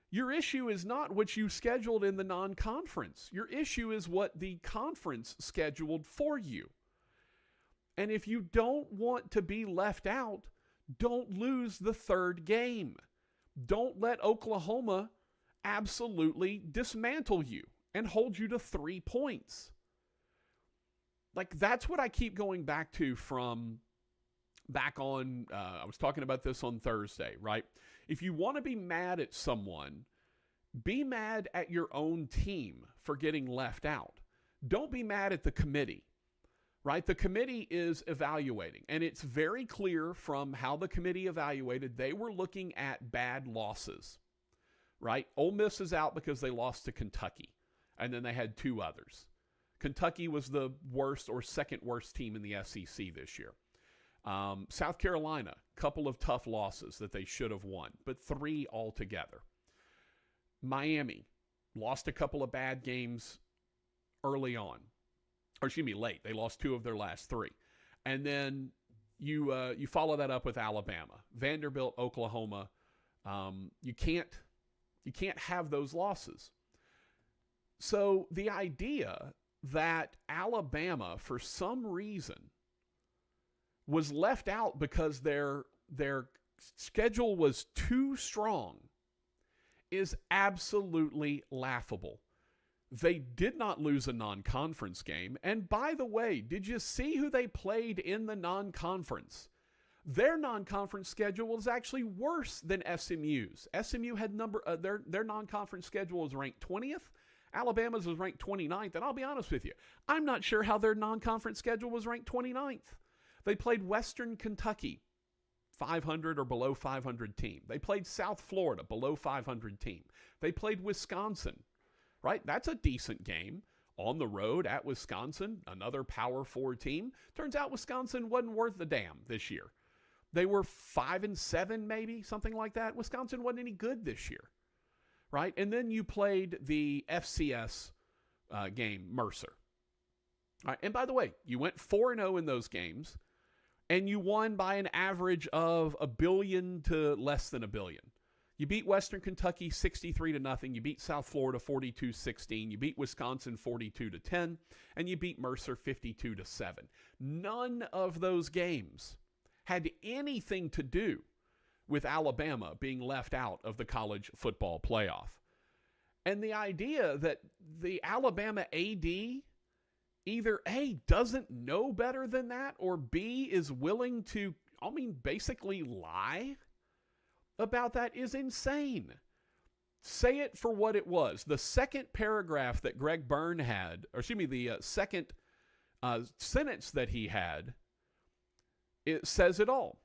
Speaker 11: your issue is not what you scheduled in the non-conference. Your issue is what the conference scheduled for you. And if you don't want to be left out, don't lose the 3rd game. Don't let Oklahoma absolutely dismantle you and hold you to 3 points. Like, that's what I keep going back to from back on, I was talking about this on Thursday, right? If you want to be mad at someone, be mad at your own team for getting left out. Don't be mad at the committee, right? The committee is evaluating, and it's very clear from how the committee evaluated, they were looking at bad losses, right? Ole Miss is out because they lost to Kentucky, and then they had 2 others. Kentucky was the worst or second worst team in the SEC this year. South Carolina, couple of tough losses that they should have won, but 3 altogether. Miami lost a couple of bad games early on. Or excuse me, late. They lost 2 of their last 3. And then you follow that up with Alabama, Vanderbilt, Oklahoma. You can't have those losses. So the idea that Alabama, for some reason, was left out because their schedule was too strong is absolutely laughable. They did not lose a non-conference game. And by the way, did you see who they played in the non-conference? Their non-conference schedule was actually worse than SMU's. SMU had their non-conference schedule was ranked 20th. Alabama's was ranked 29th. And I'll be honest with you, I'm not sure how their non-conference schedule was ranked 29th. They played Western Kentucky, 500 or below 500 team. They played South Florida, below 500 team. They played Wisconsin, right? That's a decent game. On the road at Wisconsin, another Power 4 team. Turns out Wisconsin wasn't worth a damn this year. They were 5-7 maybe, something like that. Wisconsin wasn't any good this year, right? And then you played the FCS game, Mercer. All right, and by the way, you went 4-0 in those games, and you won by an average of $1 billion to less than $1 billion. You beat Western Kentucky 63-0. You beat South Florida 42-16. You beat Wisconsin 42-10, and you beat Mercer 52-7. None of those games had anything to do with Alabama being left out of the college football playoff. And the idea that the Alabama AD either A, doesn't know better than that, or B, is willing to, basically lie about that is insane. Say it for what it was. The second paragraph that Greg Byrne had, the second sentence that he had, it says it all.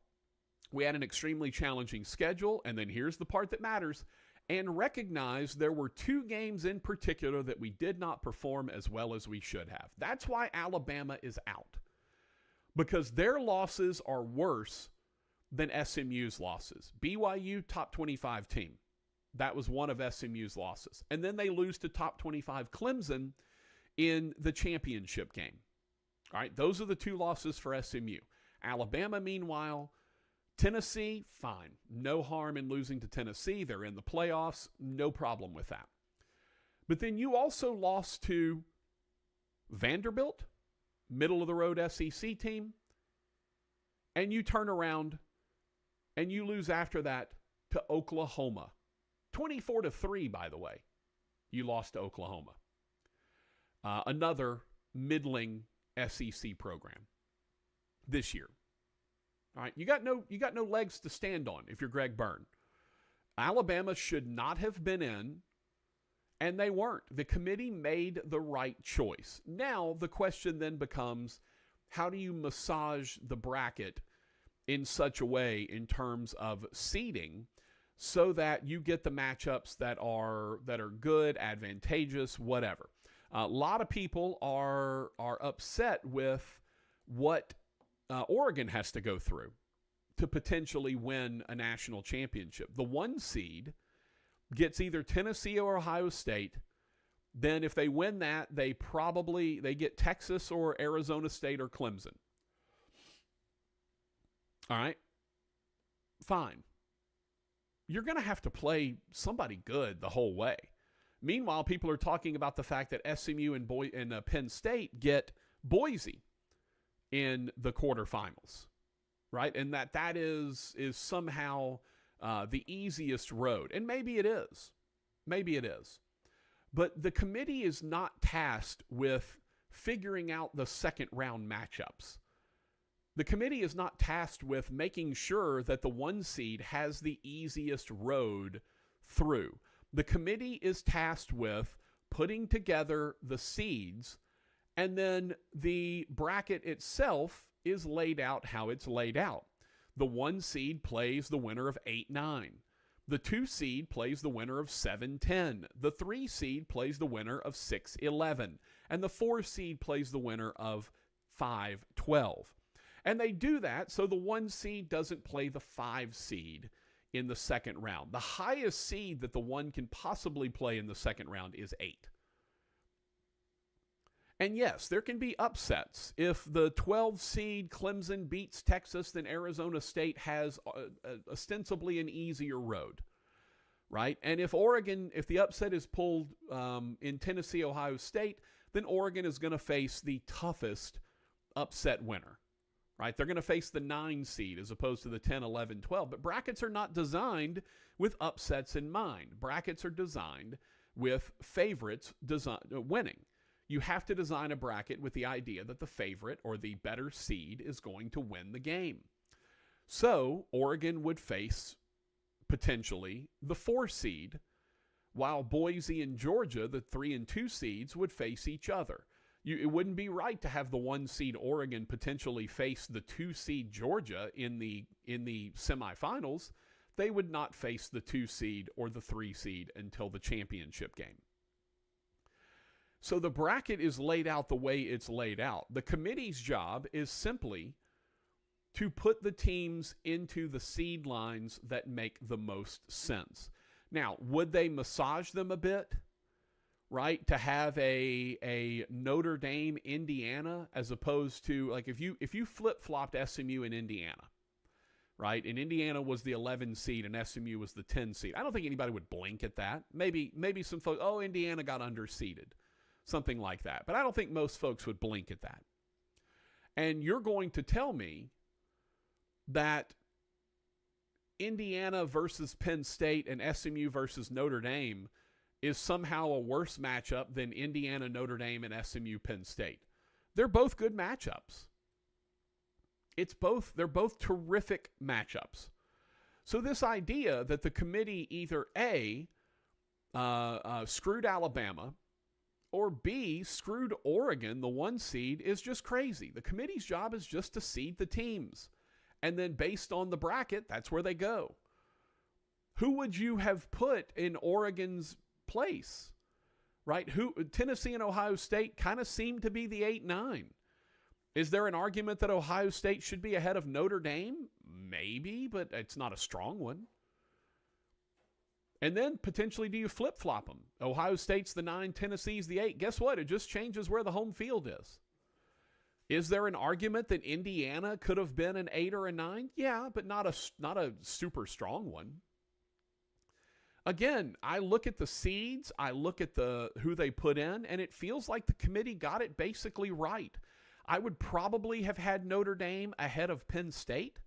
Speaker 11: We had an extremely challenging schedule, and then here's the part that matters, and recognize there were 2 games in particular that we did not perform as well as we should have. That's why Alabama is out, because their losses are worse than SMU's losses. BYU, top 25 team. That was one of SMU's losses. And then they lose to top 25 Clemson in the championship game. All right, those are the 2 losses for SMU. Alabama, meanwhile, Tennessee, fine. No harm in losing to Tennessee. They're in the playoffs. No problem with that. But then you also lost to Vanderbilt, middle-of-the-road SEC team, and you turn around and you lose after that to Oklahoma. 24-3, by the way. You lost to Oklahoma. Another middling SEC program this year. All right, you got no legs to stand on if you're Greg Byrne. Alabama should not have been in. And they weren't. The committee made the right choice. Now, the question then becomes, how do you massage the bracket in such a way in terms of seeding so that you get the matchups that are good, advantageous, whatever? A lot of people are upset with what Oregon has to go through to potentially win a national championship. The 1 seed gets either Tennessee or Ohio State. Then if they win that, they get Texas or Arizona State or Clemson. All right? Fine. You're going to have to play somebody good the whole way. Meanwhile, people are talking about the fact that SMU and Penn State get Boise in the quarterfinals, right? And that is somehow the easiest road. And maybe it is. Maybe it is. But the committee is not tasked with figuring out the second round matchups. The committee is not tasked with making sure that the 1 seed has the easiest road through. The committee is tasked with putting together the seeds, and then the bracket itself is laid out how it's laid out. The 1 seed plays the winner of 8-9. The 2 seed plays the winner of 7-10. The 3 seed plays the winner of 6-11. And the 4 seed plays the winner of 5-12. And they do that so the 1 seed doesn't play the 5 seed in the second round. The highest seed that the 1 can possibly play in the second round is 8. And yes, there can be upsets. If the 12 seed Clemson beats Texas, then Arizona State has ostensibly an easier road, right? And if the upset is pulled in Tennessee, Ohio State, then Oregon is going to face the toughest upset winner, right? They're going to face the 9 seed as opposed to the 10, 11, 12. But brackets are not designed with upsets in mind. Brackets are designed with favorites winning. You have to design a bracket with the idea that the favorite or the better seed is going to win the game. So Oregon would face potentially the 4 seed, while Boise and Georgia, the 3 and 2 seeds, would face each other. It wouldn't be right to have the 1 seed Oregon potentially face the 2 seed Georgia in the semifinals. They would not face the 2 seed or the 3 seed until the championship game. So the bracket is laid out the way it's laid out. The committee's job is simply to put the teams into the seed lines that make the most sense. Now, would they massage them a bit, right, to have a Notre Dame, Indiana, as opposed to, like, if you flip-flopped SMU and Indiana, right, and Indiana was the 11 seed and SMU was the 10 seed, I don't think anybody would blink at that. Maybe some folks, Indiana got underseeded. Something like that. But I don't think most folks would blink at that. And you're going to tell me that Indiana versus Penn State and SMU versus Notre Dame is somehow a worse matchup than Indiana, Notre Dame, and SMU Penn State. They're both good matchups. They're both terrific matchups. So this idea that the committee either A, screwed Alabama, or B, screwed Oregon, the 1 seed, is just crazy. The committee's job is just to seed the teams. And then based on the bracket, that's where they go. Who would you have put in Oregon's place? Right? Tennessee and Ohio State kind of seem to be the 8-9. Is there an argument that Ohio State should be ahead of Notre Dame? Maybe, but it's not a strong one. And then potentially do you flip-flop them? Ohio State's the 9, Tennessee's the 8. Guess what? It just changes where the home field is. Is there an argument that Indiana could have been an 8 or a 9? Yeah, but not a super strong one. Again, I look at the seeds, I look at who they put in, and it feels like the committee got it basically right. I would probably have had Notre Dame ahead of Penn State.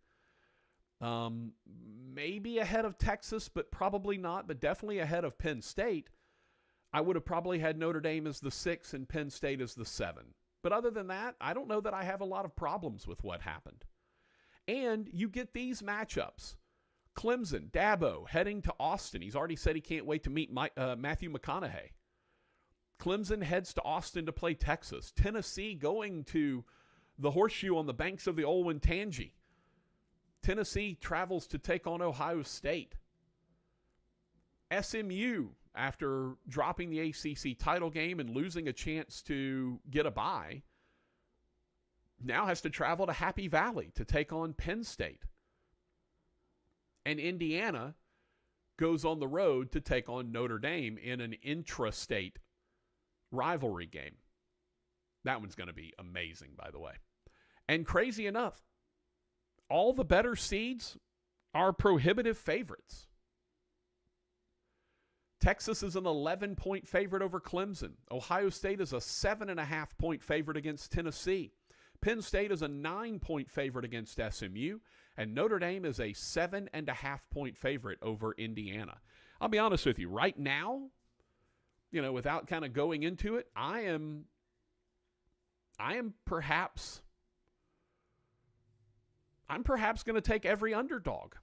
Speaker 11: Maybe ahead of Texas, but probably not, but definitely ahead of Penn State. I would have probably had Notre Dame as the 6 and Penn State as the 7. But other than that, I don't know that I have a lot of problems with what happened. And you get these matchups. Clemson, Dabo, heading to Austin. He's already said he can't wait to meet Matthew McConaughey. Clemson heads to Austin to play Texas. Tennessee going to the Horseshoe on the banks of the old Wintangi. Tennessee travels to take on Ohio State. SMU, after dropping the ACC title game and losing a chance to get a bye, now has to travel to Happy Valley to take on Penn State. And Indiana goes on the road to take on Notre Dame in an intrastate rivalry game. That one's going to be amazing, by the way. And crazy enough, all the better seeds are prohibitive favorites. Texas is an 11-point favorite over Clemson. Ohio State is a 7.5-point favorite against Tennessee. Penn State is a 9-point favorite against SMU. And Notre Dame is a 7.5-point favorite over Indiana. I'll be honest with you, right now, without kind of going into it, I am perhaps going to take every underdog.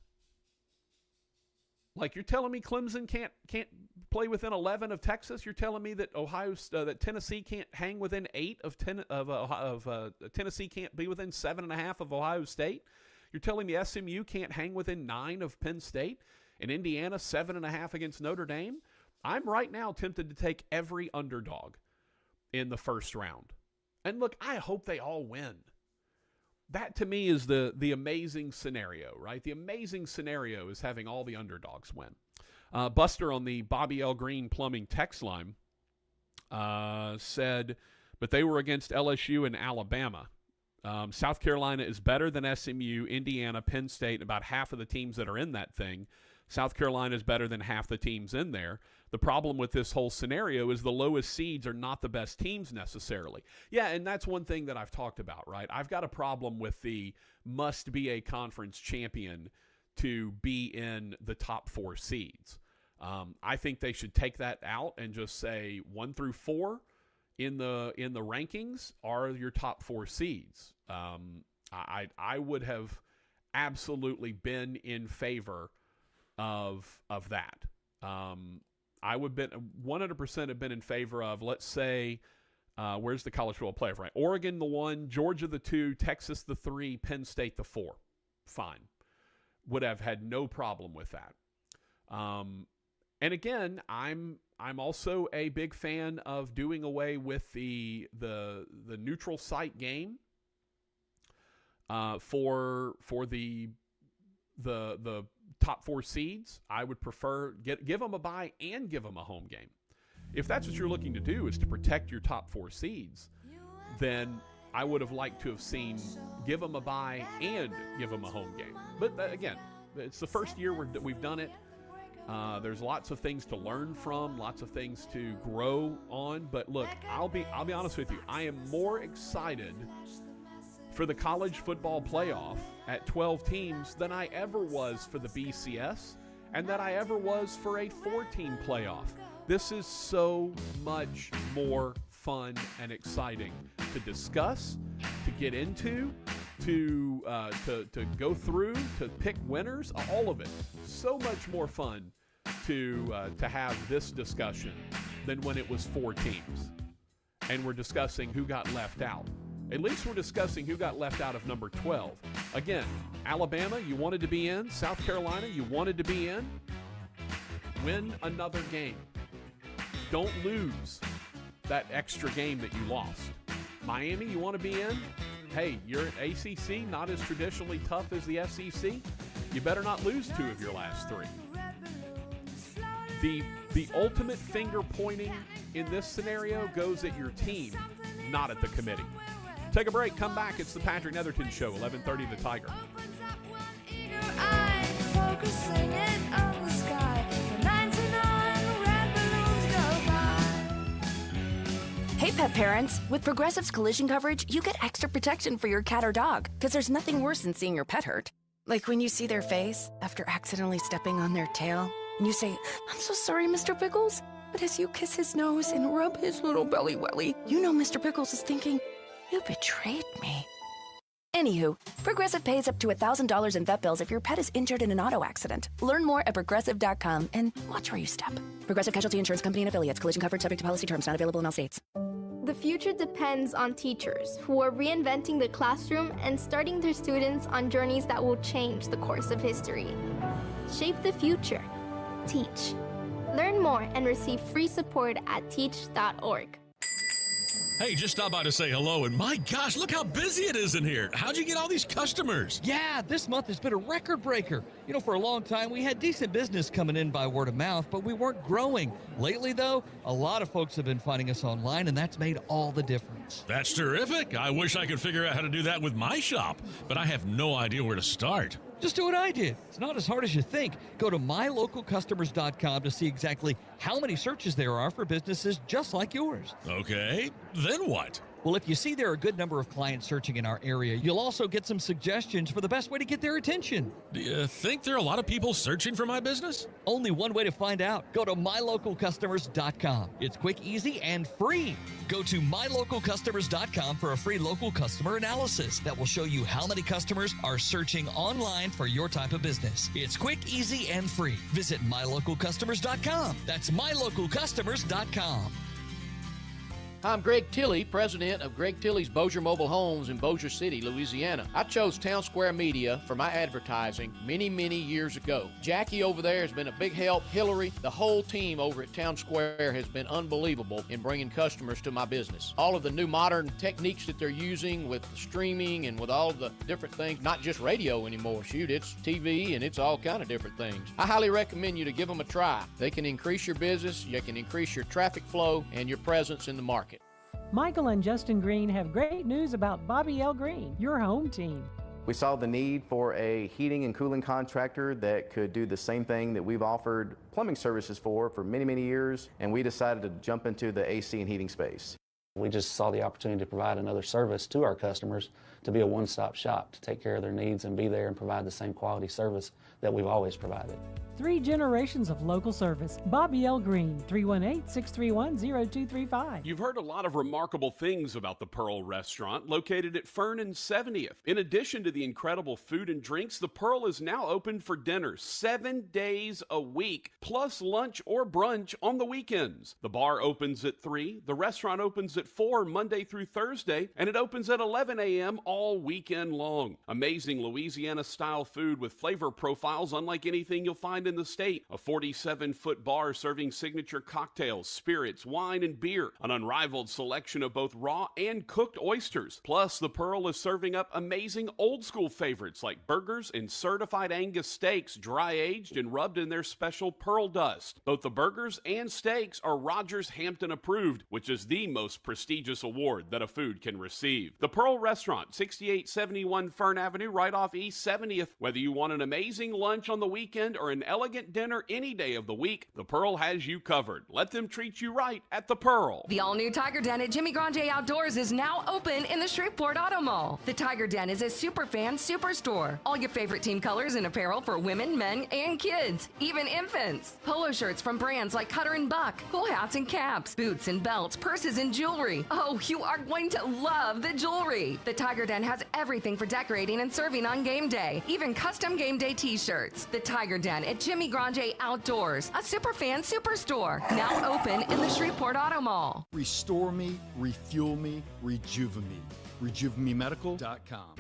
Speaker 11: Like, you're telling me Clemson can't play within 11 of Texas? You're telling me that that Tennessee can't hang within 8 of Tennessee can't be within 7.5 of Ohio State? You're telling me SMU can't hang within 9 of Penn State? And Indiana 7.5 against Notre Dame? I'm right now tempted to take every underdog in the first round. And look, I hope they all win. That, to me, is the amazing scenario, right? The amazing scenario is having all the underdogs win. Buster on the Bobby L. Greene plumbing text line said, but they were against LSU and Alabama. South Carolina is better than SMU, Indiana, Penn State, about half of the teams that are in that thing. South Carolina is better than half the teams in there. The problem with this whole scenario is the lowest seeds are not the best teams necessarily. Yeah, and that's one thing that I've talked about, right? I've got a problem with the must be a conference champion to be in the top 4 seeds. I think they should take that out and just say 1 through 4 in the rankings are your top 4 seeds. I would have absolutely been in favor of that. I would been 100% have been in favor of, let's say, where's the college football playoff, right? Oregon the 1, Georgia the 2, Texas the 3, Penn State the 4. Fine. Would have had no problem with that. And again, I'm also a big fan of doing away with the neutral site game for the top 4 seeds. I would prefer give them a bye and give them a home game. If that's what you're looking to do, is to protect your top 4 seeds, then I would have liked to have seen give them a bye and give them a home game. But again, it's the first year we've done it. There's lots of things to learn from, lots of things to grow on. But look, I'll be honest with you. I am more excited for the college football playoff at 12 teams than I ever was for the BCS and that I ever was for a 4-team playoff. This is so much more fun and exciting to discuss, to get into, to go through, to pick winners, all of it. So much more fun to have this discussion than when it was 4 teams and we're discussing who got left out. At least we're discussing who got left out of number 12. Again, Alabama, you wanted to be in. South Carolina, you wanted to be in. Win another game. Don't lose that extra game that you lost. Miami, you want to be in? Hey, you're at ACC, not as traditionally tough as the SEC. You better not lose 2 of your last 3. The ultimate finger pointing in this scenario goes at your team, not at the committee. Take a break, come back. It's the Patrick Netherton Show, 1130 The Tiger.
Speaker 1: Hey, pet parents. With Progressive's collision coverage, you get extra protection for your cat or dog, because there's nothing worse than seeing your pet hurt. Like when you see their face after accidentally stepping on their tail, and you say, "I'm so sorry, Mr. Pickles." But as you kiss his nose and rub his little belly welly, you know Mr. Pickles is thinking, "You betrayed me." Anywho, Progressive pays up to $1,000 in vet bills if your pet is injured in an auto accident. Learn more at Progressive.com and watch where you step. Progressive Casualty Insurance Company and Affiliates. Collision coverage subject to policy terms. Not available in all states.
Speaker 3: The future depends on teachers who are reinventing the classroom and starting their students on journeys that will change the course of history. Shape the future. Teach. Learn more and receive free support at teach.org.
Speaker 5: Hey, just stop by to say hello, and my gosh, look how busy it is in here. How'd you get all these customers?
Speaker 23: Yeah, this month has been a record breaker. You know, for a long time, we had decent business coming in by word of mouth, but we weren't growing. Lately, though, a lot of folks have been finding us online, and that's made all the difference.
Speaker 5: That's terrific. I wish I could figure out how to do that with my shop, but I have no idea where to start.
Speaker 23: Just do what I did. It's not as hard as you think. Go to mylocalcustomers.com to see exactly how many searches there are for businesses just like yours.
Speaker 5: Okay, then what?
Speaker 23: Well, if you see there are a good number of clients searching in our area, you'll also get some suggestions for the best way to get their attention.
Speaker 5: Do you think there are a lot of people searching for my business?
Speaker 23: Only one way to find out. Go to mylocalcustomers.com. It's quick, easy, and free. Go to mylocalcustomers.com for a free local customer analysis that will show you how many customers are searching online for your type of business. It's quick, easy, and free. Visit mylocalcustomers.com. That's mylocalcustomers.com.
Speaker 24: I'm Greg Tilley, president of Greg Tilley's Bossier Mobile Homes in Bossier City, Louisiana. I chose Town Square Media for my advertising many, many years ago. Jackie over there has been a big help. Hillary, the whole team over at Town Square has been unbelievable in bringing customers to my business. All of the new modern techniques that they're using with streaming and with all the different things, not just radio anymore. Shoot, it's TV and it's all kind of different things. I highly recommend you to give them a try. They can increase your business, you can increase your traffic flow and your presence in the market.
Speaker 18: Michael and Justin Greene have great news about Bobby L. Greene, your home team.
Speaker 19: We saw the need for a heating and cooling contractor that could do the same thing that we've offered plumbing services for many, many years, and we decided to jump into the AC and heating space.
Speaker 20: We just saw the opportunity to provide another service to our customers, to be a one-stop shop, to take care of their needs and be there and provide the same quality service that we've always provided.
Speaker 18: 3 generations of local service. Bobby L. Greene, 318-631-0235.
Speaker 11: You've heard a lot of remarkable things about the Pearl Restaurant, located at Fern and 70th. In addition to the incredible food and drinks, the Pearl is now open for dinner 7 days a week, plus lunch or brunch on the weekends. The bar opens at 3, the restaurant opens at 4 Monday through Thursday, and it opens at 11 a.m. all weekend long. Amazing Louisiana-style food with flavor profiles unlike anything you'll find in the state. A 47-foot bar serving signature cocktails, spirits, wine, and beer. An unrivaled selection of both raw and cooked oysters. Plus, the Pearl is serving up amazing old-school favorites like burgers and certified Angus steaks, dry-aged and rubbed in their special Pearl dust. Both the burgers and steaks are Rogers Hampton approved, which is the most prestigious award that a food can receive. The Pearl Restaurant, 6871 Fern Avenue, right off East 70th. Whether you want an amazing lunch on the weekend or an elegant dinner any day of the week, the Pearl has you covered. Let them treat you right at the Pearl.
Speaker 21: The all-new Tiger Den at Jimmy Grande Outdoors is now open in the Shreveport Auto Mall. The Tiger Den is a superfan superstore. All your favorite team colors and apparel for women, men, and kids, even infants. Polo shirts from brands like Cutter & Buck, cool hats and caps, boots and belts, purses and jewelry. Oh, you are going to love the jewelry. The Tiger Den has everything for decorating and serving on game day, even custom game day t-shirts. The Tiger Den at Jimmy Grande Outdoors, a superfan superstore, now open in the Shreveport Auto Mall.
Speaker 22: Restore me, refuel me, rejuvenate me. RejuveMeMedical.com.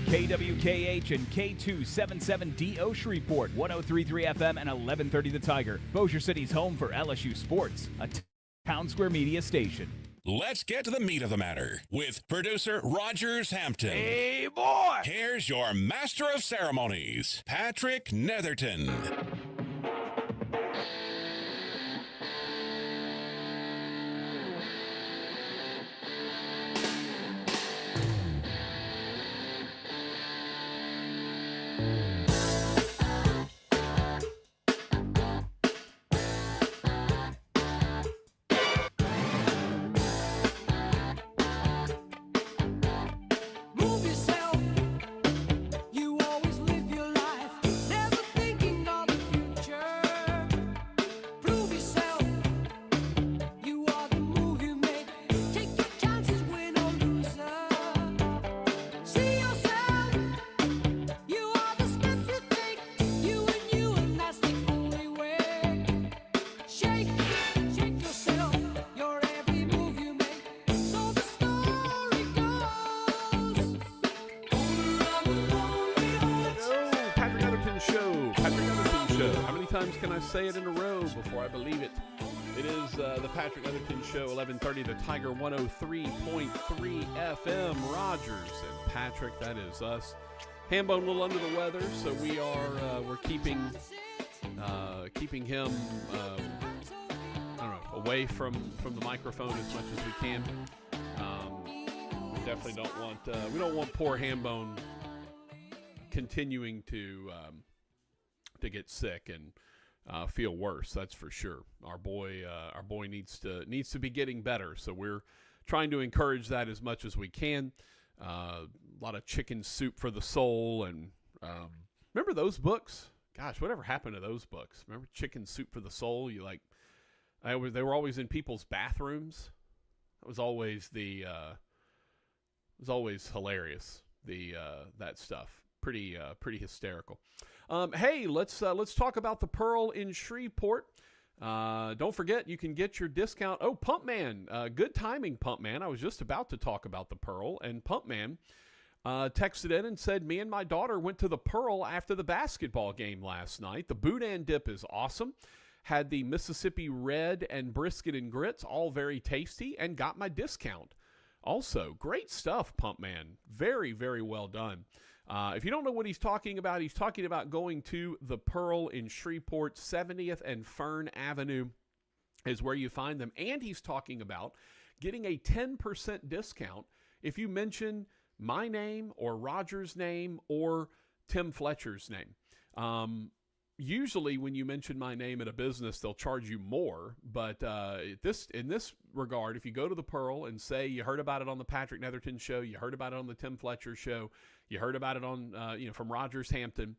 Speaker 9: KWKH and K277DO Shreveport, 103.3 FM and 1130 The Tiger. Bossier City's home for LSU sports, a Town Square Media station.
Speaker 10: Let's get to the meat of the matter with producer Rogers Hampton.
Speaker 4: Hey, boy!
Speaker 10: Here's your master of ceremonies, Patrick Netherton.
Speaker 13: You always live your life, never thinking of the future.
Speaker 11: times can I say it in a row before I believe it? It is the Patrick Netherton Show, 1130, the Tiger 103.3 FM, Rogers and Patrick, that is us. Hambone a little under the weather, so we're keeping him away from the microphone as much as we can. We definitely don't want poor Hambone continuing to get sick and feel worse. That's for sure. Our boy needs to be getting better. So we're trying to encourage that as much as we can. A lot of chicken soup for the soul, and remember those books? Gosh, whatever happened to those books? Remember Chicken Soup for the Soul? They were always in people's bathrooms. That was always hilarious. That stuff. Pretty hysterical. Hey, let's talk about the Pearl in Shreveport. Don't forget, you can get your discount. Oh, Pumpman, good timing, Pumpman. I was just about to talk about the Pearl, and Pumpman texted in and said, me and my daughter went to the Pearl after the basketball game last night. The boudin dip is awesome. Had the Mississippi Red and brisket and grits, all very tasty, and got my discount. Also, great stuff, Pumpman. Very, very well done. If you don't know what he's talking about going to the Pearl in Shreveport. 70th and Fern Avenue is where you find them. And he's talking about getting a 10% discount if you mention my name or Roger's name or Tim Fletcher's name. Usually when you mention my name at a business, they'll charge you more. But in this regard, if you go to the Pearl and say you heard about it on the Patrick Netherton Show, you heard about it on the Tim Fletcher Show, you heard about it on from Rogers Hampton,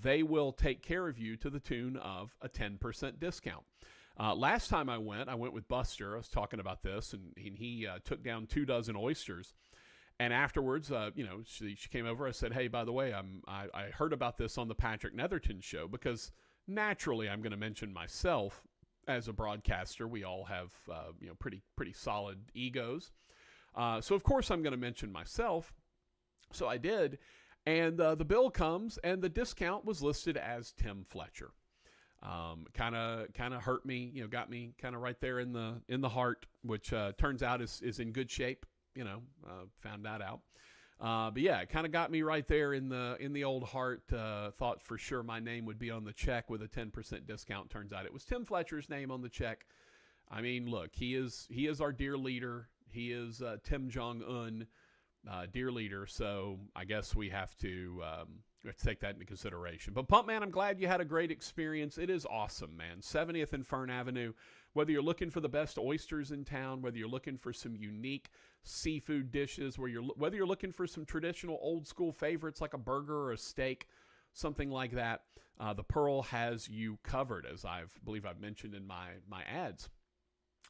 Speaker 11: they will take care of you to the tune of a 10% discount. Last time I went with Buster. I was talking about this, and he took down 2 dozen oysters. And afterwards, she came over. I said, hey, by the way, I heard about this on the Patrick Netherton Show, because naturally I'm going to mention myself as a broadcaster. We all have, pretty solid egos. So, of course, I'm going to mention myself. So I did. And the bill comes, and the discount was listed as Tim Fletcher. Kind of hurt me, got me kind of right there in the heart, which turns out is in good shape. Found that out. But yeah, it kind of got me right there in the old heart. Thought for sure my name would be on the check with a 10% discount. Turns out it was Tim Fletcher's name on the check. I mean, look, he is our dear leader. He is Tim Jong-un, dear leader. So I guess we have to take that into consideration. But Pumpman, I'm glad you had a great experience. It is awesome, man. 70th and Fern Avenue. Whether you're looking for the best oysters in town, whether you're looking for some unique seafood dishes, whether you're looking for some traditional old school favorites like a burger or a steak, something like that, the Pearl has you covered, as I believe I've mentioned in my ads.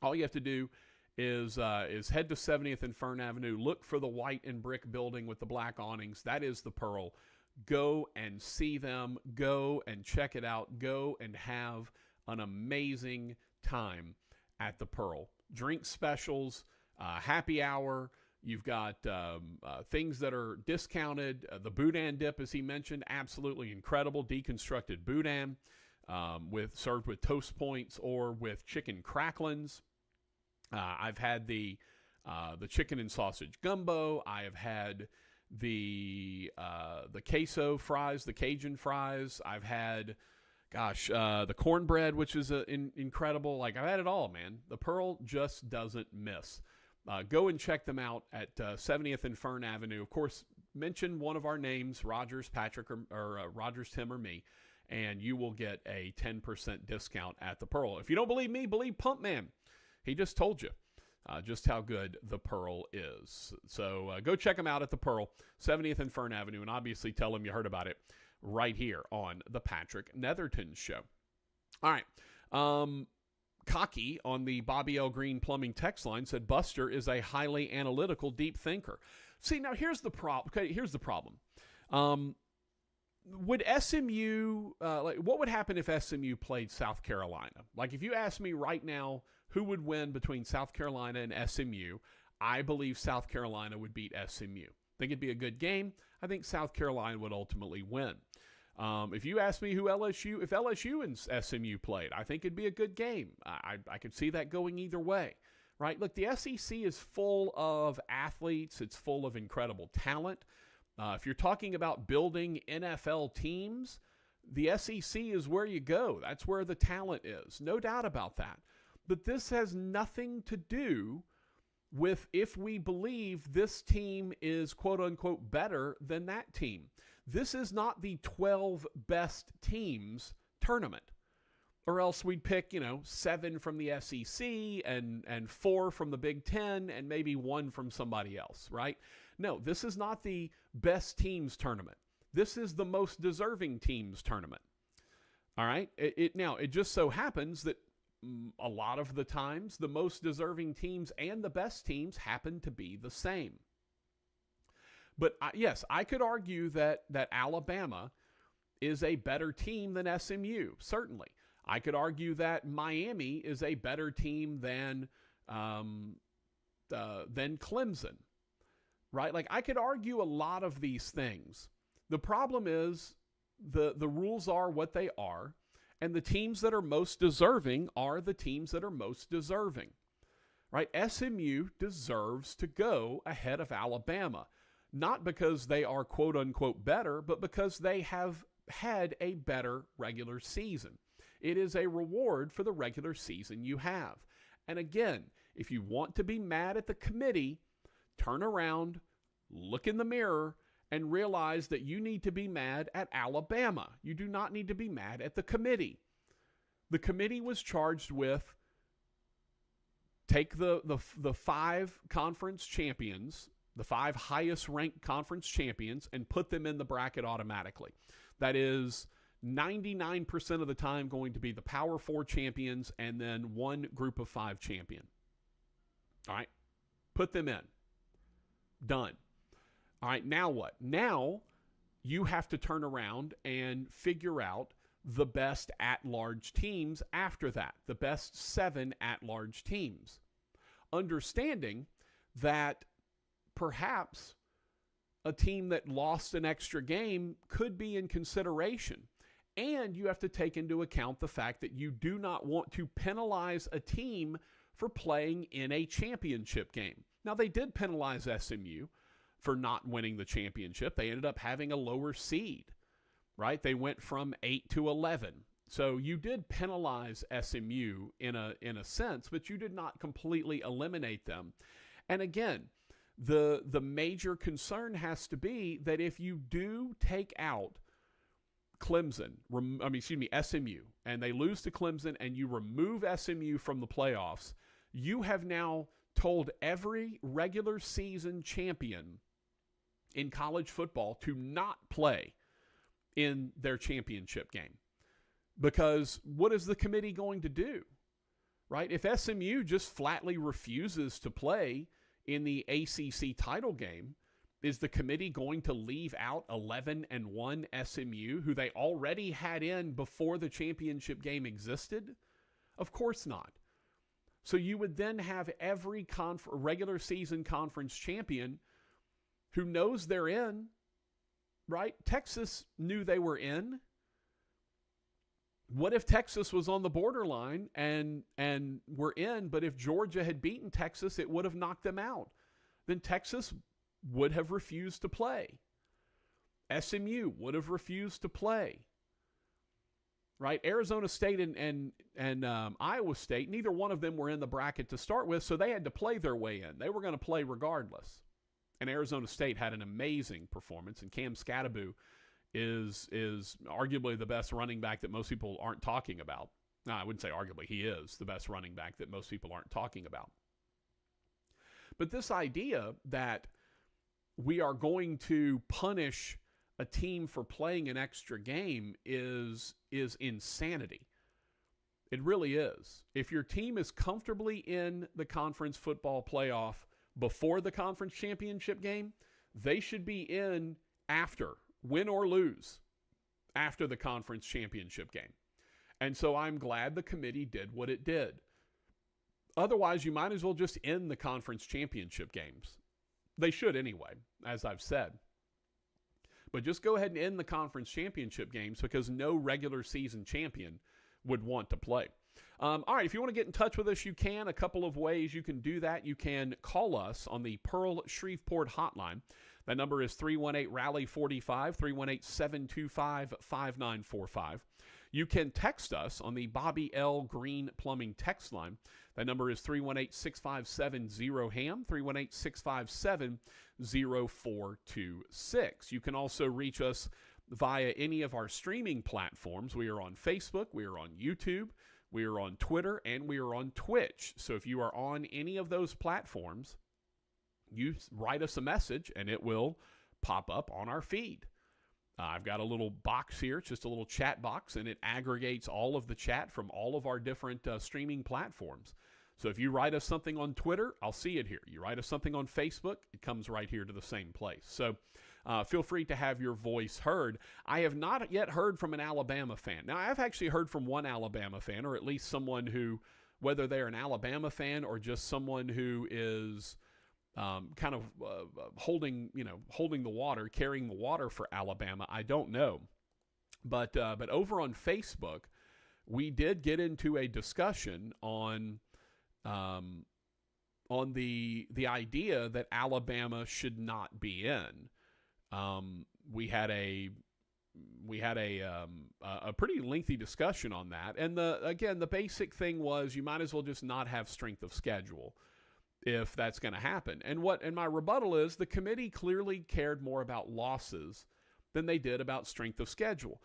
Speaker 11: All you have to do is head to 70th and Fern Avenue, look for the white and brick building with the black awnings. That is the Pearl. Go and see them. Go and check it out. Go and have an amazing time at the Pearl. Drink specials, happy hour. You've got things that are discounted. The boudin dip, as he mentioned, absolutely incredible. Deconstructed boudin served with toast points or with chicken cracklins. I've had the chicken and sausage gumbo. I have had the queso fries, the Cajun fries. I've had the cornbread, which is incredible. Like, I've had it all, man. The Pearl just doesn't miss. Go and check them out at 70th and Fern Avenue. Of course, mention one of our names, Rogers, Patrick, or Rogers, Tim, or me, and you will get a 10% discount at the Pearl. If you don't believe me, believe Pumpman. He just told you just how good the Pearl is. So go check them out at the Pearl, 70th and Fern Avenue, and obviously tell them you heard about it right here on the Patrick Netherton Show. All right. Cocky on the Bobby L. Greene plumbing text line said Buster is a highly analytical deep thinker. See, now here's the problem. Okay, here's the problem. Would SMU, what would happen if SMU played South Carolina? Like, if you ask me right now who would win between South Carolina and SMU, I believe South Carolina would beat SMU. I think it'd be a good game. I think South Carolina would ultimately win. If you ask me if LSU and SMU played, I think it'd be a good game. I could see that going either way, right? Look, the SEC is full of athletes. It's full of incredible talent. If you're talking about building NFL teams, the SEC is where you go. That's where the talent is. No doubt about that. But this has nothing to do with if we believe this team is quote-unquote better than that team. This is not the 12 best teams tournament. Or else we'd pick, 7 from the SEC and 4 from the Big Ten and maybe 1 from somebody else, right? No, this is not the best teams tournament. This is the most deserving teams tournament. All right? It just so happens that a lot of the times the most deserving teams and the best teams happen to be the same. But yes, I could argue that Alabama is a better team than SMU, certainly. I could argue that Miami is a better team than Clemson, right? Like, I could argue a lot of these things. The problem is the rules are what they are, and the teams that are most deserving are the teams that are most deserving, right? SMU deserves to go ahead of Alabama, not because they are quote-unquote better, but because they have had a better regular season. It is a reward for the regular season you have. And again, if you want to be mad at the committee, turn around, look in the mirror, and realize that you need to be mad at Alabama. You do not need to be mad at the committee. The committee was charged with take the 5 conference champions, the 5 highest ranked conference champions, and put them in the bracket automatically. That is 99% of the time going to be the Power 4 champions and then one group of 5 champion. All right? Put them in. Done. All right, now what? Now you have to turn around and figure out the best at-large teams after that, the best 7 at-large teams. Understanding that perhaps a team that lost an extra game could be in consideration. And you have to take into account the fact that you do not want to penalize a team for playing in a championship game. Now, they did penalize SMU for not winning the championship. They ended up having a lower seed, right? They went from 8 to 11. So you did penalize SMU in a sense, but you did not completely eliminate them. And again, the major concern has to be that if you do take out SMU, and they lose to Clemson and you remove SMU from the playoffs, you have now told every regular season champion in college football to not play in their championship game. Because what is the committee going to do, right? If SMU just flatly refuses to play in the ACC title game, is the committee going to leave out 11-1 SMU, who they already had in before the championship game existed? Of course not. So you would then have every regular season conference champion who knows they're in, right? Texas knew they were in. What if Texas was on the borderline and were in, but if Georgia had beaten Texas, it would have knocked them out? Then Texas would have refused to play. SMU would have refused to play. Right? Arizona State and Iowa State, neither one of them were in the bracket to start with, so they had to play their way in. They were going to play regardless. And Arizona State had an amazing performance, and Cam Skattebo is arguably the best running back that most people aren't talking about. No, I wouldn't say arguably. He is the best running back that most people aren't talking about. But this idea that we are going to punish a team for playing an extra game is insanity. It really is. If your team is comfortably in the conference football playoff before the conference championship game, they should be in after, win or lose, after the conference championship game. And so I'm glad the committee did what it did. Otherwise, you might as well just end the conference championship games. They should anyway, as I've said. But just go ahead and end the conference championship games because no regular season champion would want to play. All right, if you want to get in touch with us, you can. A couple of ways you can do that. You can call us on the Pearl Shreveport hotline. That number is 318-RALLY-45, 318-725-5945. You can text us on the Bobby L. Greene Plumbing text line. That number is 318-657-0HAM, 318-657-0426. You can also reach us via any of our streaming platforms. We are on Facebook, we are on YouTube, we are on Twitter, and we are on Twitch. So if you are on any of those platforms, you write us a message and it will pop up on our feed. I've got a little box here, it's just a little chat box, and it aggregates all of the chat from all of our different streaming platforms. So if you write us something on Twitter, I'll see it here. You write us something on Facebook, it comes right here to the same place. So feel free to have your voice heard. I have not yet heard from an Alabama fan. Now, I've actually heard from one Alabama fan, or at least someone who, whether they're an Alabama fan or just someone who is kind of holding the water, carrying the water for Alabama, I don't know. But over on Facebook, we did get into a discussion on the idea that Alabama should not be in. We had a pretty lengthy discussion on that, and the basic thing was you might as well just not have strength of schedule if that's going to happen. And my rebuttal is the committee clearly cared more about losses than they did about strength of schedule.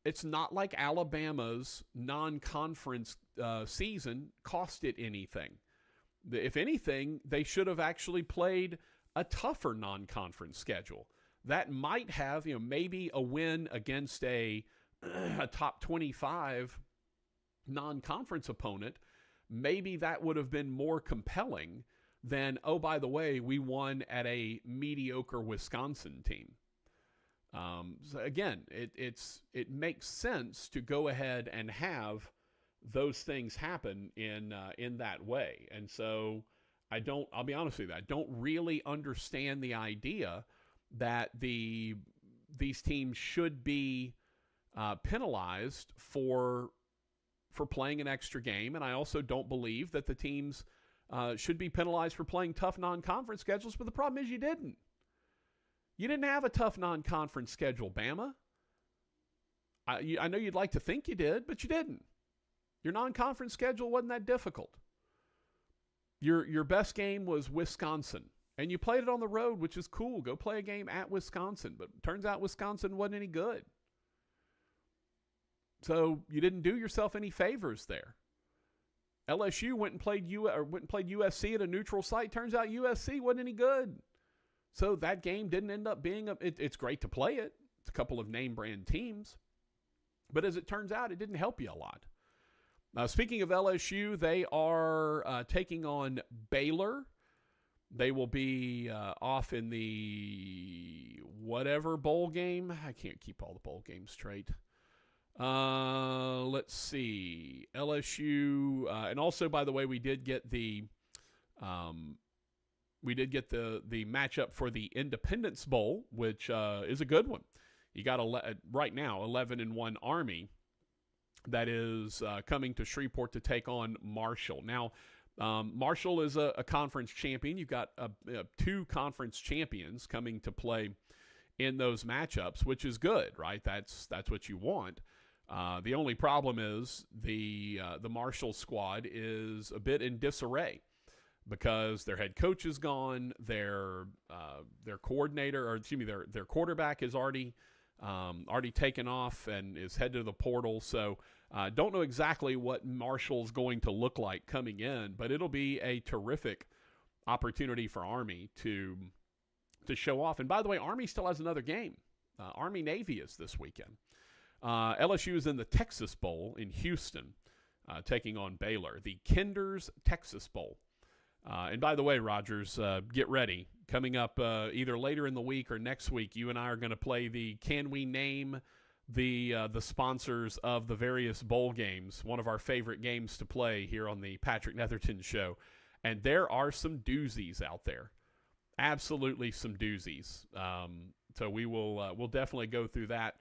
Speaker 11: It's not like Alabama's non-conference season cost it anything. If anything, they should have actually played a tougher non-conference schedule. That might have, maybe a win against a top 25 non-conference opponent. Maybe that would have been more compelling than, oh, by the way, we won at a mediocre Wisconsin team. So again, it makes sense to go ahead and have those things happen in that way. And so I'll be honest with you, I don't really understand the idea that these teams should be penalized for playing an extra game. And I also don't believe that the teams should be penalized for playing tough non-conference schedules. But the problem is you didn't. You didn't have a tough non-conference schedule, Bama. I know you'd like to think you did, but you didn't. Your non-conference schedule wasn't that difficult. Your best game was Wisconsin, and you played it on the road, which is cool. Go play a game at Wisconsin, but it turns out Wisconsin wasn't any good. So you didn't do yourself any favors there. LSU went and played USC at a neutral site. Turns out USC wasn't any good. So that game didn't end up being it's great to play it. It's a couple of name brand teams. But as it turns out, it didn't help you a lot. Speaking of LSU, they are taking on Baylor. They will be off in the whatever bowl game. I can't keep all the bowl games straight. Let's see. LSU, and also, by the way, we did get the matchup for the Independence Bowl, which is a good one. You got right now 11-1 Army that is coming to Shreveport to take on Marshall. Now, Marshall is a conference champion. You've got two conference champions coming to play in those matchups, which is good, right? That's what you want. The only problem is the Marshall squad is a bit in disarray because their head coach is gone, their coordinator, or excuse me, their quarterback is already taken off and is headed to the portal. So don't know exactly what Marshall's going to look like coming in, but it'll be a terrific opportunity for Army to show off. And by the way, Army still has another game. Army-Navy is this weekend. LSU is in the Texas Bowl in Houston, taking on Baylor, the Kinder's Texas Bowl. And by the way, Rogers, get ready. Coming up either later in the week or next week, you and I are going to play the Can We Name the sponsors of the various bowl games, one of our favorite games to play here on the Patrick Netherton Show. And there are some doozies out there. Absolutely some doozies. So we'll definitely go through that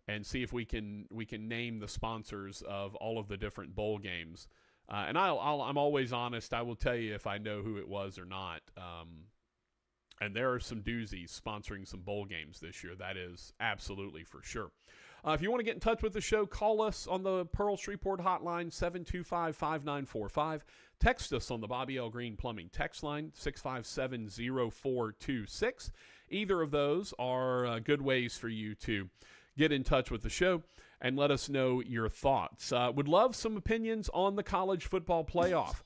Speaker 11: and see if we can name the sponsors of all of the different bowl games. And I'm always honest. I will tell you if I know who it was or not. And there are some doozies sponsoring some bowl games this year. That is absolutely for sure. If you want to get in touch with the show, call us on the Pearl Shreveport hotline, 725-5945. Text us on the Bobby L. Greene Plumbing text line, 657-0426. Either of those are good ways for you to get in touch with the show and let us know your thoughts. Would love some opinions on the college football playoff.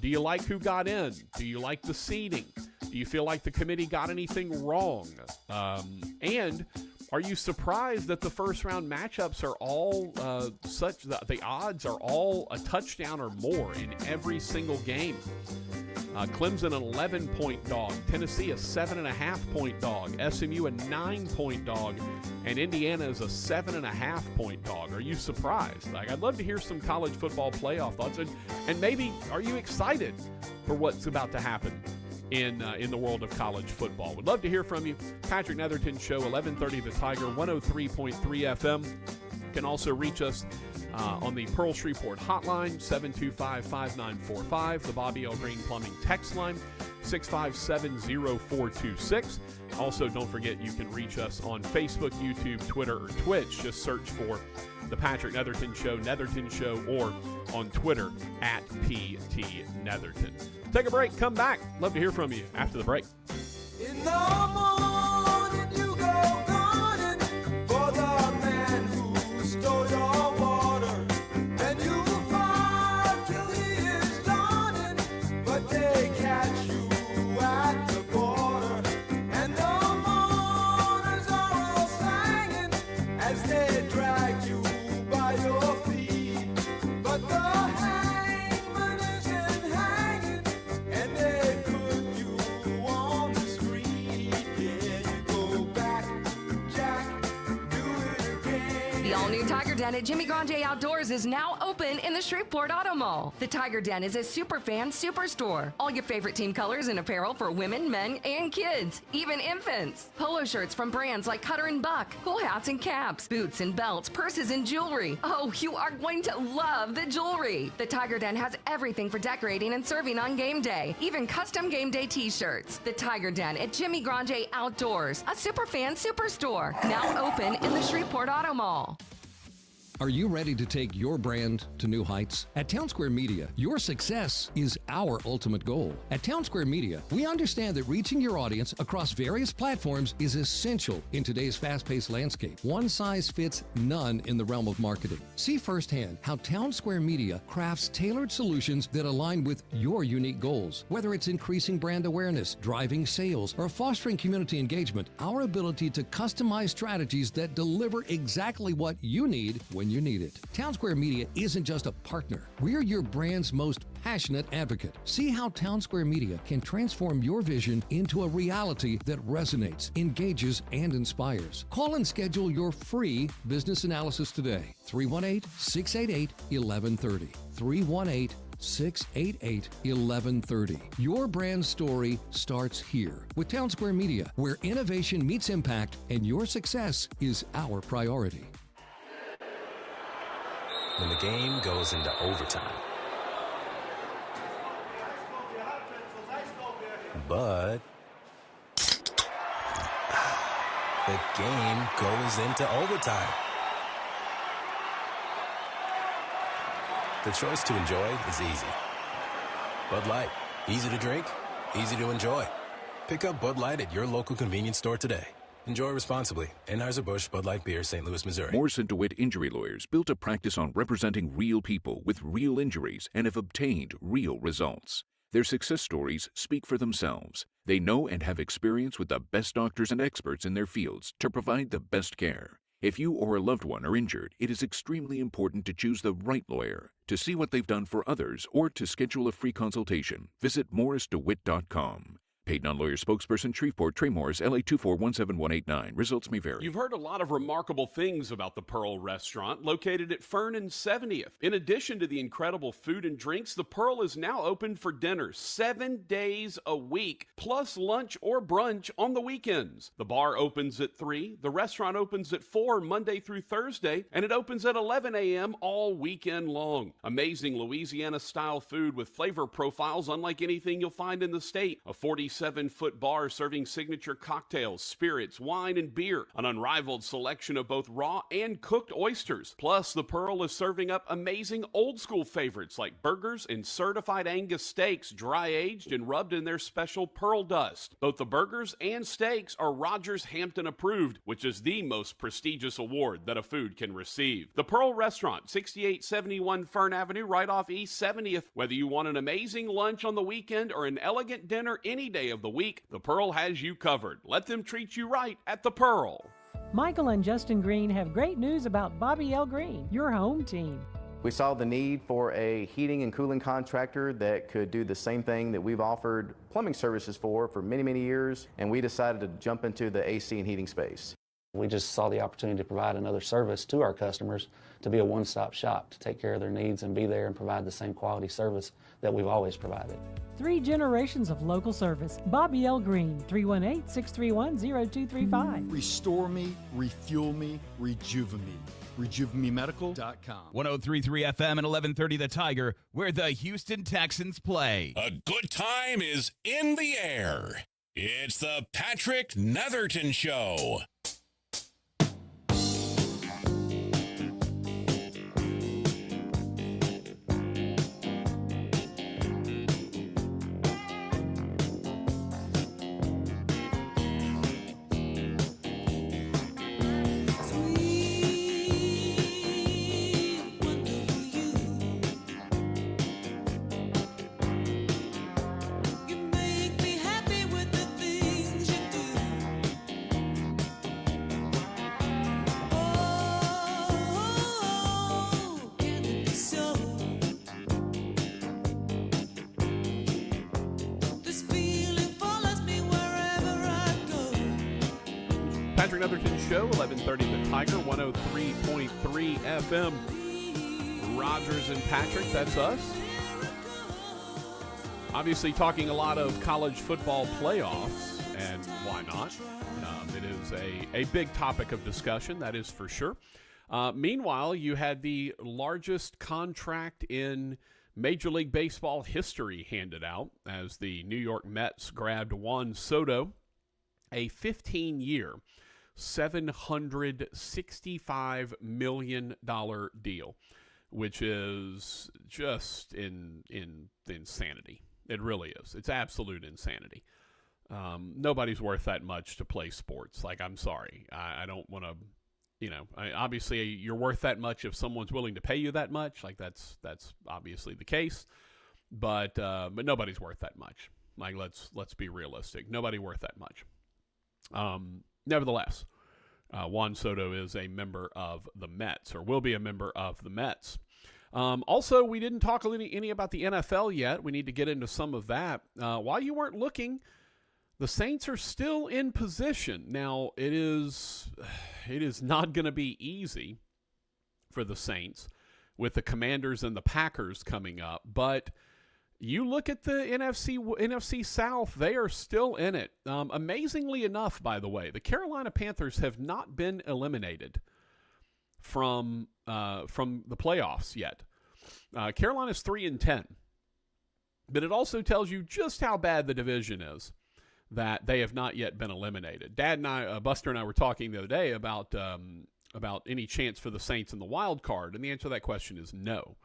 Speaker 11: Do you like who got in? Do you like the seeding? Do you feel like the committee got anything wrong? And are you surprised that the first-round matchups are all such that the odds are all a touchdown or more in every single game? Clemson an 11-point dog, Tennessee a 7.5-point dog, SMU a 9-point dog, and Indiana is a 7.5-point dog. Are you surprised? I'd love to hear some college football playoff thoughts, and maybe are you excited for what's about to happen in the world of college football? Would love to hear from you. Patrick Netherton Show, 1130 The Tiger, 103.3 FM. You can also reach us on the Pearl Shreveport hotline, 725-5945. The Bobby L. Greene Plumbing text line, 657-0426. Also, don't forget you can reach us on Facebook, YouTube, Twitter, or Twitch. Just search for The Patrick Netherton Show, or on Twitter at PT Netherton. Take a break, come back. Love to hear from you after the break.
Speaker 13: In the morning you go gunning for the man who stole your water, and you fight till he is dawning, but they catch you at the border, and the mourners are all singing as they drag you by your feet, but the hangman isn't hanging, and they put you on the street. Yeah, you go back, Jack, do it again.
Speaker 21: The all-new Tiger Den at Jimmy Grande Outdoors is now open in the Shreveport Auto Mall. The Tiger Den is a super fan superstore. All your favorite team colors and apparel for women, men, and kids, even infants. Polo shirts from brands like Cutter and Buck, cool hats and caps, boots and belts, purses and jewelry. Oh, you are going to love the jewelry. The Tiger Den has everything for decorating and serving on game day, even custom game day t-shirts. The Tiger Den at Jimmy Grande Outdoors, a super fan superstore, now open in the Shreveport Auto Mall.
Speaker 2: Are you ready to take your brand to new heights? At Town Square Media, your success is our ultimate goal. At Town Square Media, we understand that reaching your audience across various platforms is essential in today's fast-paced landscape. One size fits none in the realm of marketing. See firsthand how Town Square Media crafts tailored solutions that align with your unique goals. Whether it's increasing brand awareness, driving sales, or fostering community engagement, our ability to customize strategies that deliver exactly what you need when you need it. Town Square Media isn't just a partner. We're your brand's most passionate advocate. See how Town Square Media can transform your vision into a reality that resonates, engages, and inspires. Call and schedule your free business analysis today. 318-688-1130. 318-688-1130. Your brand story starts here with Town Square Media, where innovation meets impact and your success is our priority.
Speaker 16: When the game goes into overtime. But the game goes into overtime. The choice to enjoy is easy. Bud Light, easy to drink, easy to enjoy. Pick up Bud Light at your local convenience store today. Enjoy responsibly. Anheuser-Busch Bud Light Beer, St. Louis, Missouri.
Speaker 6: Morrison DeWitt Injury Lawyers built a practice on representing real people with real injuries and have obtained real results. Their success stories speak for themselves. They know and have experience with the best doctors and experts in their fields to provide the best care. If you or a loved one are injured, it is extremely important to choose the right lawyer. To see what they've done for others or to schedule a free consultation, visit morrisdewitt.com. Paid non-lawyer spokesperson, Shreveport, Tremors, LA 2417189. Results may vary.
Speaker 11: You've heard a lot of remarkable things about the Pearl Restaurant, located at Fern and 70th. In addition to the incredible food and drinks, the Pearl is now open for dinner 7 days a week, plus lunch or brunch on the weekends. The bar opens at 3, the restaurant opens at 4 Monday through Thursday, and it opens at 11 a.m. all weekend long. Amazing Louisiana-style food with flavor profiles unlike anything you'll find in the state. A 47-foot bar serving signature cocktails, spirits, wine, and beer. An unrivaled selection of both raw and cooked oysters. Plus, the Pearl is serving up amazing old-school favorites like burgers and certified Angus steaks, dry-aged and rubbed in their special pearl dust. Both the burgers and steaks are Rogers Hampton approved, which is the most prestigious award that a food can receive. The Pearl Restaurant, 6871 Fern Avenue, right off East 70th. Whether you want an amazing lunch on the weekend or an elegant dinner any day of the week, the Pearl has you covered. Let them treat you right at the Pearl.
Speaker 18: Michael and Justin Greene have great news about Bobby L. Greene, your home team.
Speaker 19: We saw the need for a heating and cooling contractor that could do the same thing that we've offered plumbing services for many, many years, and we decided to jump into the AC and heating space.
Speaker 20: We just saw the opportunity to provide another service to our customers, to be a one-stop shop, to take care of their needs and be there and provide the same quality service that we've always provided.
Speaker 18: 3 generations of local service. Bobby L. Greene, 318-631-0235.
Speaker 22: Restore me, refuel me, rejuvenate me. RejuveMeMedical.com.
Speaker 7: 103.3 FM and 1130 The Tiger, where the Houston Texans play.
Speaker 10: A good time is in the air. It's the Patrick Netherton Show.
Speaker 11: Patrick Netherton Show, 1130 The Tiger, 103.3 FM. Rogers and Patrick, that's us. Obviously talking a lot of college football playoffs, and why not? It is a big topic of discussion, that is for sure. Meanwhile, you had the largest contract in Major League Baseball history handed out as the New York Mets grabbed Juan Soto, a 15-year, $765 million deal, which is just in insanity. It really is. It's absolute insanity. Nobody's worth that much to play sports. Like, I'm sorry. I don't want to, obviously you're worth that much if someone's willing to pay you that much. Like, that's obviously the case. But nobody's worth that much. Like, let's be realistic. Nobody worth that much. Nevertheless, Juan Soto is a member of the Mets, or will be a member of the Mets. Also, we didn't talk any about the NFL yet. We need to get into some of that. While you weren't looking, the Saints are still in position. Now, it is not going to be easy for the Saints with the Commanders and the Packers coming up, but you look at the NFC South, they are still in it. Amazingly enough, by the way, the Carolina Panthers have not been eliminated from the playoffs yet. Carolina's 3-10. But it also tells you just how bad the division is, that they have not yet been eliminated. Dad and I, Buster and I, were talking the other day about any chance for the Saints in the wild card, and the answer to that question is no.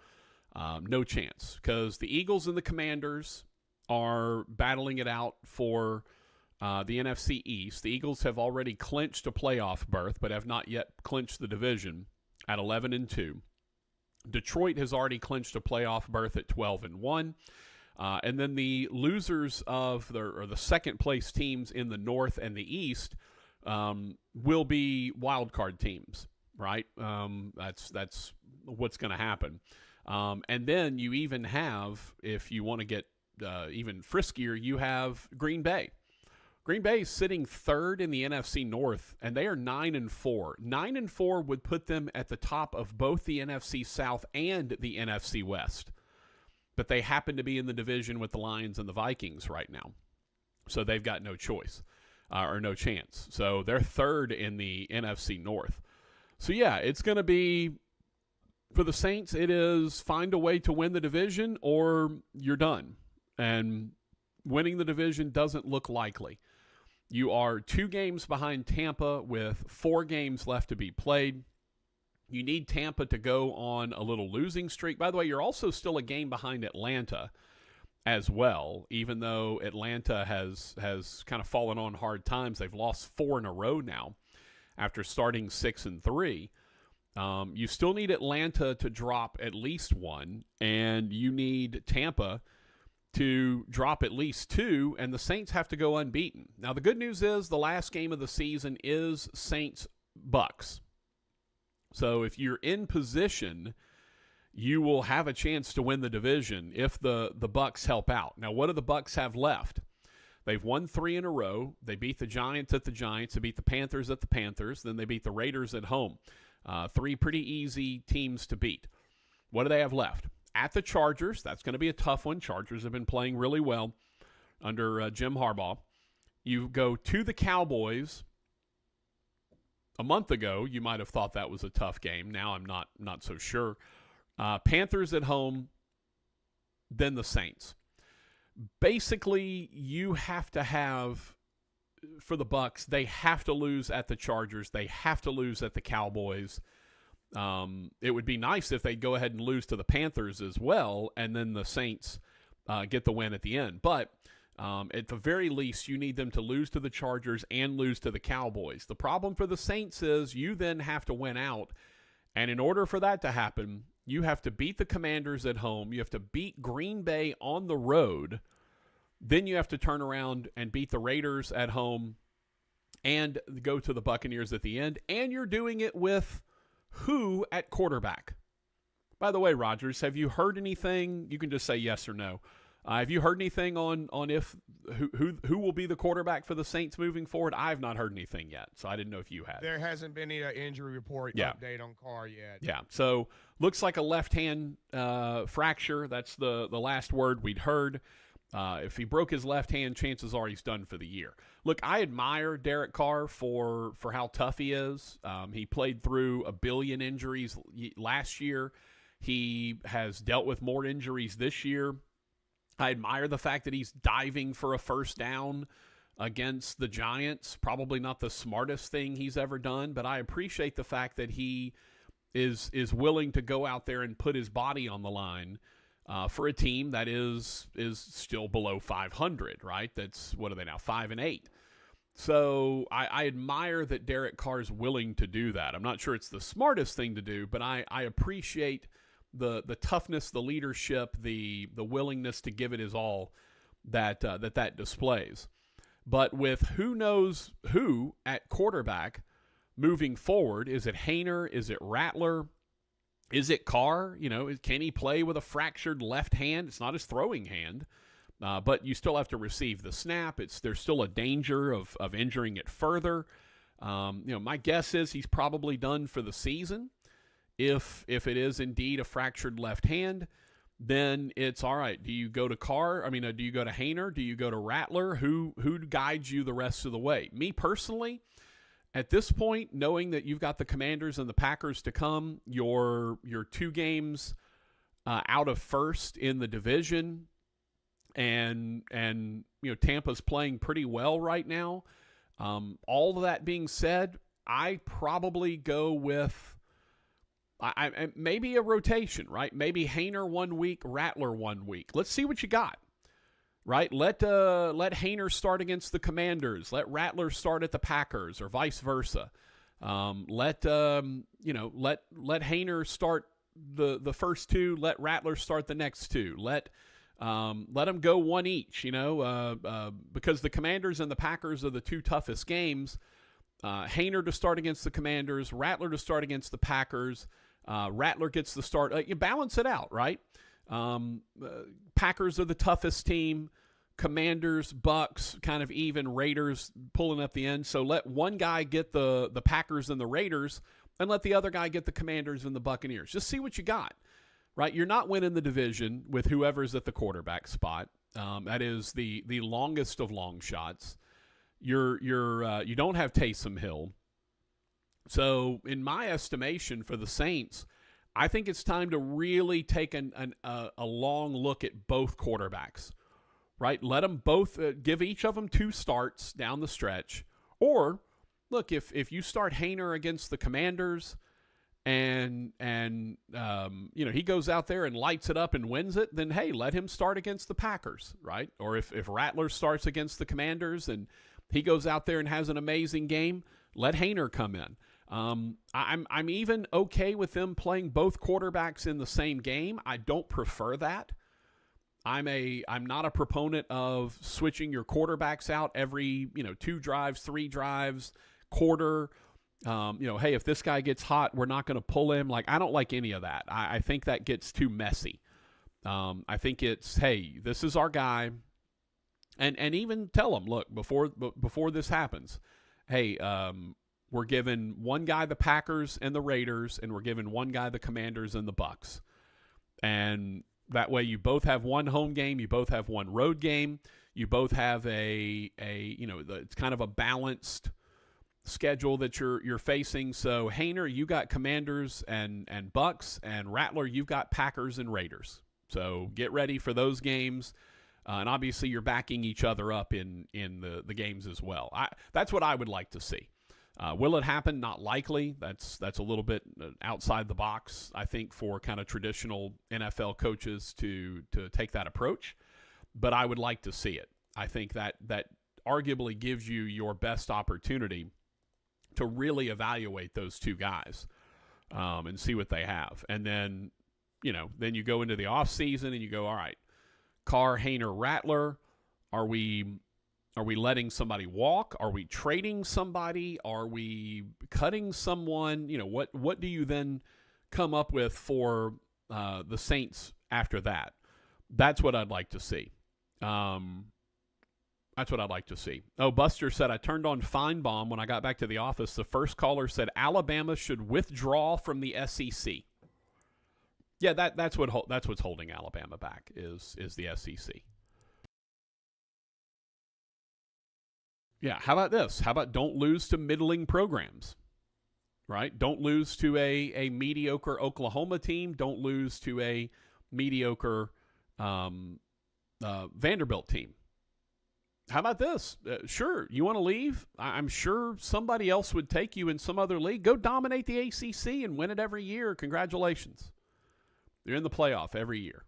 Speaker 11: No chance, because the Eagles and the Commanders are battling it out for the NFC East. The Eagles have already clinched a playoff berth, but have not yet clinched the division at 11-2. Detroit has already clinched a playoff berth at 12-1. And then the losers of the second place teams in the North and the East will be wild card teams, right? That's what's going to happen. And then you even have, if you want to get even friskier, you have Green Bay. Green Bay is sitting third in the NFC North, and they are 9-4. 9-4 would put them at the top of both the NFC South and the NFC West. But they happen to be in the division with the Lions and the Vikings right now. So they've got no choice or no chance. So they're third in the NFC North. So, yeah, it's going to be, for the Saints, it is find a way to win the division or you're done. And winning the division doesn't look likely. You are 2 games behind Tampa with 4 games left to be played. You need Tampa to go on a little losing streak. By the way, you're also still a game behind Atlanta as well, even though Atlanta has kind of fallen on hard times. They've lost 4 in a row now after starting 6-3. You still need Atlanta to drop at least 1, and you need Tampa to drop at least 2, and the Saints have to go unbeaten. Now, the good news is the last game of the season is Saints-Bucks. So if you're in position, you will have a chance to win the division if the Bucks help out. Now, what do the Bucks have left? They've won 3 in a row. They beat the Giants at the Giants. They beat the Panthers at the Panthers. Then they beat the Raiders at home. 3 pretty easy teams to beat. What do they have left? At the Chargers, that's going to be a tough one. Chargers have been playing really well under Jim Harbaugh. You go to the Cowboys. A month ago, you might have thought that was a tough game. Now I'm not so sure. Panthers at home, then the Saints. Basically, you have to have, for the Bucks, they have to lose at the Chargers. They have to lose at the Cowboys. It would be nice if they'd go ahead and lose to the Panthers as well, and then the Saints get the win at the end. But at the very least, you need them to lose to the Chargers and lose to the Cowboys. The problem for the Saints is you then have to win out, and in order for that to happen, you have to beat the Commanders at home. You have to beat Green Bay on the road. Then you have to turn around and beat the Raiders at home and go to the Buccaneers at the end. And you're doing it with who at quarterback? By the way, Rogers, have you heard anything? You can just say yes or no. Have you heard anything on if who will be the quarterback for the Saints moving forward? I have not heard anything yet, so I didn't know if you had.
Speaker 8: There hasn't been any injury report update on Carr yet.
Speaker 11: Yeah, so looks like a left hand fracture. That's the last word we'd heard. If he broke his left hand, chances are he's done for the year. Look, I admire Derek Carr for how tough he is. He played through a billion injuries last year. He has dealt with more injuries this year. I admire the fact that he's diving for a first down against the Giants. Probably not the smartest thing he's ever done, but I appreciate the fact that he is willing to go out there and put his body on the line for a team that is still below 500, right? That's, what are they now, 5-8. So I admire that Derek Carr is willing to do that. I'm not sure it's the smartest thing to do, but I appreciate the toughness, the leadership, the willingness to give it his all that displays. But with who knows who at quarterback moving forward, is it Haener? Is it Rattler? Is it Carr? Can he play with a fractured left hand? It's not his throwing hand, but you still have to receive the snap. There's still a danger of injuring it further. My guess is he's probably done for the season. If it is indeed a fractured left hand, then it's all right. Do you go to Carr? Do you go to Haener? Do you go to Rattler? Who guides you the rest of the way? Me personally, at this point, knowing that you've got the Commanders and the Packers to come, your 2 games out of first in the division, and Tampa's playing pretty well right now. All of that being said, I probably go with maybe a rotation, right? Maybe Haener 1 week, Rattler 1 week. Let's see what you got, right? Let Haener start against the Commanders. Let Rattler start at the Packers, or vice versa. Let Haener start the first 2. Let Rattler start the next 2. Let them go 1 each. Because the Commanders and the Packers are the 2 toughest games. Haener to start against the Commanders, Rattler to start against the Packers. Rattler gets the start. You balance it out, right? Packers are the toughest team. Commanders, Bucks, kind of even. Raiders pulling up the end. So let one guy get the Packers and the Raiders, and let the other guy get the Commanders and the Buccaneers. Just see what you got, right? You're not winning the division with whoever's at the quarterback spot. That is the longest of long shots. You don't have Taysom Hill. So in my estimation for the Saints, I think it's time to really take a long look at both quarterbacks, right? Let them both give each of them 2 starts down the stretch. Or, look, if you start Haener against the Commanders and he goes out there and lights it up and wins it, then, hey, let him start against the Packers, right? Or if Rattler starts against the Commanders and he goes out there and has an amazing game, let Haener come in. I'm even okay with them playing both quarterbacks in the same game. I don't prefer that. I'm not a proponent of switching your quarterbacks out every 2 drives, 3 drives, quarter. Hey, if this guy gets hot, we're not going to pull him. Like, I don't like any of that. I think that gets too messy. I think it's, hey, this is our guy, and even tell him, look, before this happens, hey, we're giving one guy the Packers and the Raiders, and we're giving one guy the Commanders and the Bucks. And that way you both have one home game, you both have one road game, you both have it's kind of a balanced schedule that you're facing. So Haener, you got Commanders and Bucks, and Rattler, you've got Packers and Raiders. So get ready for those games. And obviously you're backing each other up in the games as well. That's what I would like to see. Will it happen? Not likely. That's a little bit outside the box, I think, for kind of traditional NFL coaches to take that approach. But I would like to see it. I think that arguably gives you your best opportunity to really evaluate those 2 guys and see what they have. And then, then you go into the offseason and you go, all right, Carr, Haener, Rattler, are we letting somebody walk? Are we trading somebody? Are we cutting someone? What do you then come up with for the Saints after that? That's what I'd like to see. That's what I'd like to see. Oh, Buster said, I turned on Feinbaum when I got back to the office. The first caller said Alabama should withdraw from the SEC. Yeah, that's what's holding Alabama back is the SEC. Yeah, how about this? How about don't lose to middling programs, right? Don't lose to a mediocre Oklahoma team. Don't lose to a mediocre Vanderbilt team. How about this? Sure, you want to leave? I'm sure somebody else would take you in some other league. Go dominate the ACC and win it every year. Congratulations. You're in the playoff every year.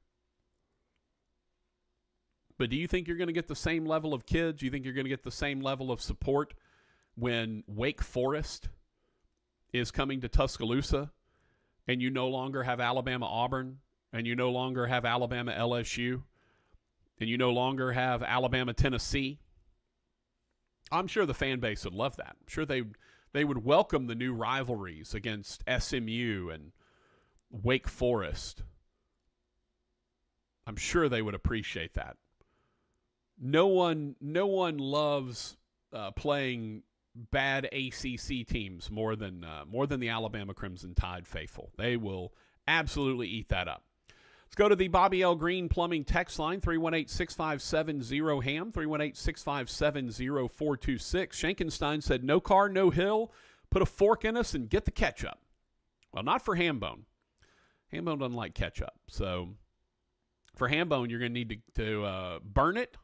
Speaker 11: But do you think you're going to get the same level of kids? Do you think you're going to get the same level of support when Wake Forest is coming to Tuscaloosa and you no longer have Alabama Auburn and you no longer have Alabama LSU and you no longer have Alabama Tennessee? I'm sure the fan base would love that. I'm sure they would welcome the new rivalries against SMU and Wake Forest. I'm sure they would appreciate that. No one loves playing bad ACC teams more than the Alabama Crimson Tide faithful. They will absolutely eat that up. Let's go to the Bobby L. Greene Plumbing text line, 318-657-0HAM, 318-657-0426. Schenkenstein said, no Carr, no Hill, put a fork in us and get the ketchup. Well, not for Hambone. Hambone doesn't like ketchup. So for Hambone, you're going to need to burn it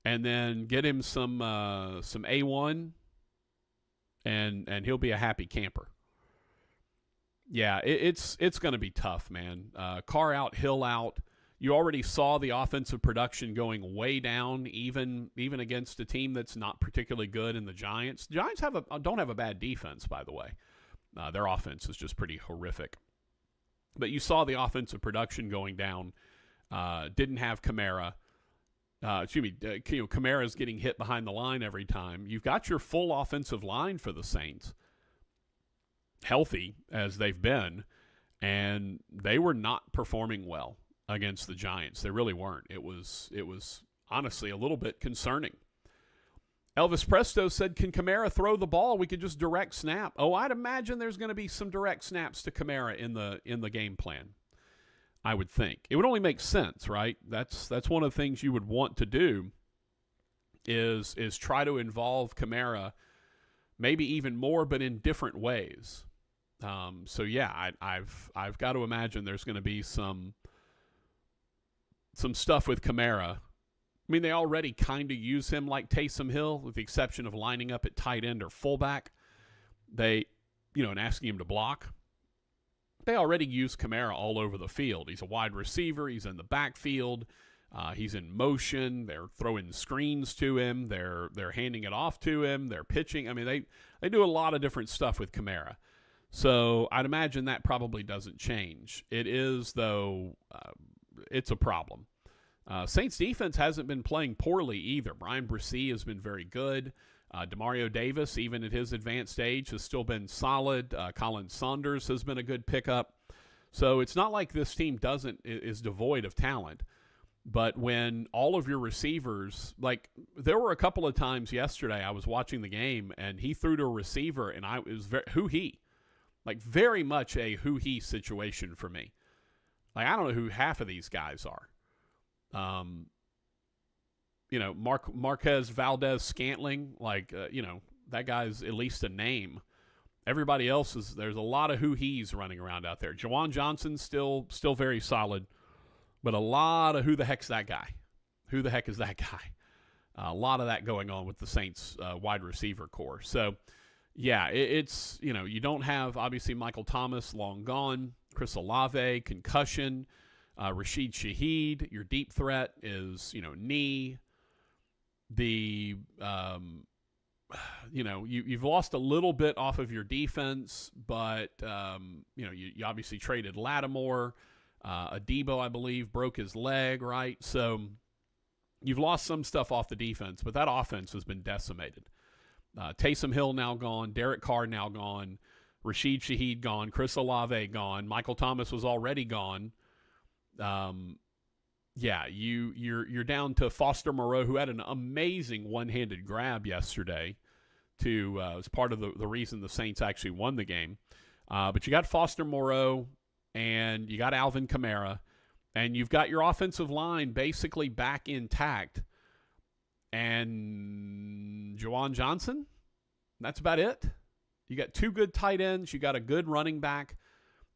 Speaker 11: and then get him some A1, and he'll be a happy camper. Yeah, it's going to be tough, man. Carr out, Hill out. You already saw the offensive production going way down, even against a team that's not particularly good in the Giants. The Giants don't have a bad defense, by the way. Their offense is just pretty horrific. But you saw the offensive production going down. Didn't have Kamara. Kamara's getting hit behind the line every time. You've got your full offensive line for the Saints, healthy as they've been, and they were not performing well. against the Giants. They really weren't. It was honestly a little bit concerning. Elvis Presto said, can Kamara throw the ball? We could just direct snap. Oh, I'd imagine there's going to be some direct snaps to Kamara in the game plan, I would think. It would only make sense, right? That's one of the things you would want to do is try to involve Kamara maybe even more, but in different ways. So, yeah, I've got to imagine there's going to be some stuff with Kamara. I mean, they already kind of use him like Taysom Hill, with the exception of lining up at tight end or fullback. And asking him to block. They already use Kamara all over the field. He's a wide receiver. He's in the backfield. He's in motion. They're throwing screens to him. They're handing it off to him. They're pitching. I mean, they do a lot of different stuff with Kamara. So I'd imagine that probably doesn't change. It is, though, it's a problem. Saints defense hasn't been playing poorly either. Brian Bresee has been very good. Demario Davis, even at his advanced age, has still been solid. Colin Saunders has been a good pickup. So it's not like this team is devoid of talent. But when all of your receivers, like there were a couple of times yesterday I was watching the game and he threw to a receiver and it was very much a who-he situation for me. Like I don't know who half of these guys are. Marquez Valdez Scantling, that guy's at least a name. Everybody else there's a lot of who-he's running around out there. Jawan Johnson's still very solid, but a lot of who the heck's that guy? Who the heck is that guy? A lot of that going on with the Saints wide receiver core. So, yeah, it's, you don't have, obviously, Michael Thomas, long gone, Chris Olave, concussion, Rashid Shaheed, your deep threat is, knee. You've lost a little bit off of your defense, but, you obviously traded Lattimore. Adebo, I believe, broke his leg, right? So you've lost some stuff off the defense, but that offense has been decimated. Taysom Hill now gone, Derek Carr now gone, Rashid Shaheed gone, Chris Olave gone, Michael Thomas was already gone. You're down to Foster Moreau, who had an amazing one-handed grab yesterday as part of the reason the Saints actually won the game. But you got Foster Moreau and you got Alvin Kamara, and you've got your offensive line basically back intact. And Jawan Johnson, that's about it. You got two good tight ends. You got a good running back.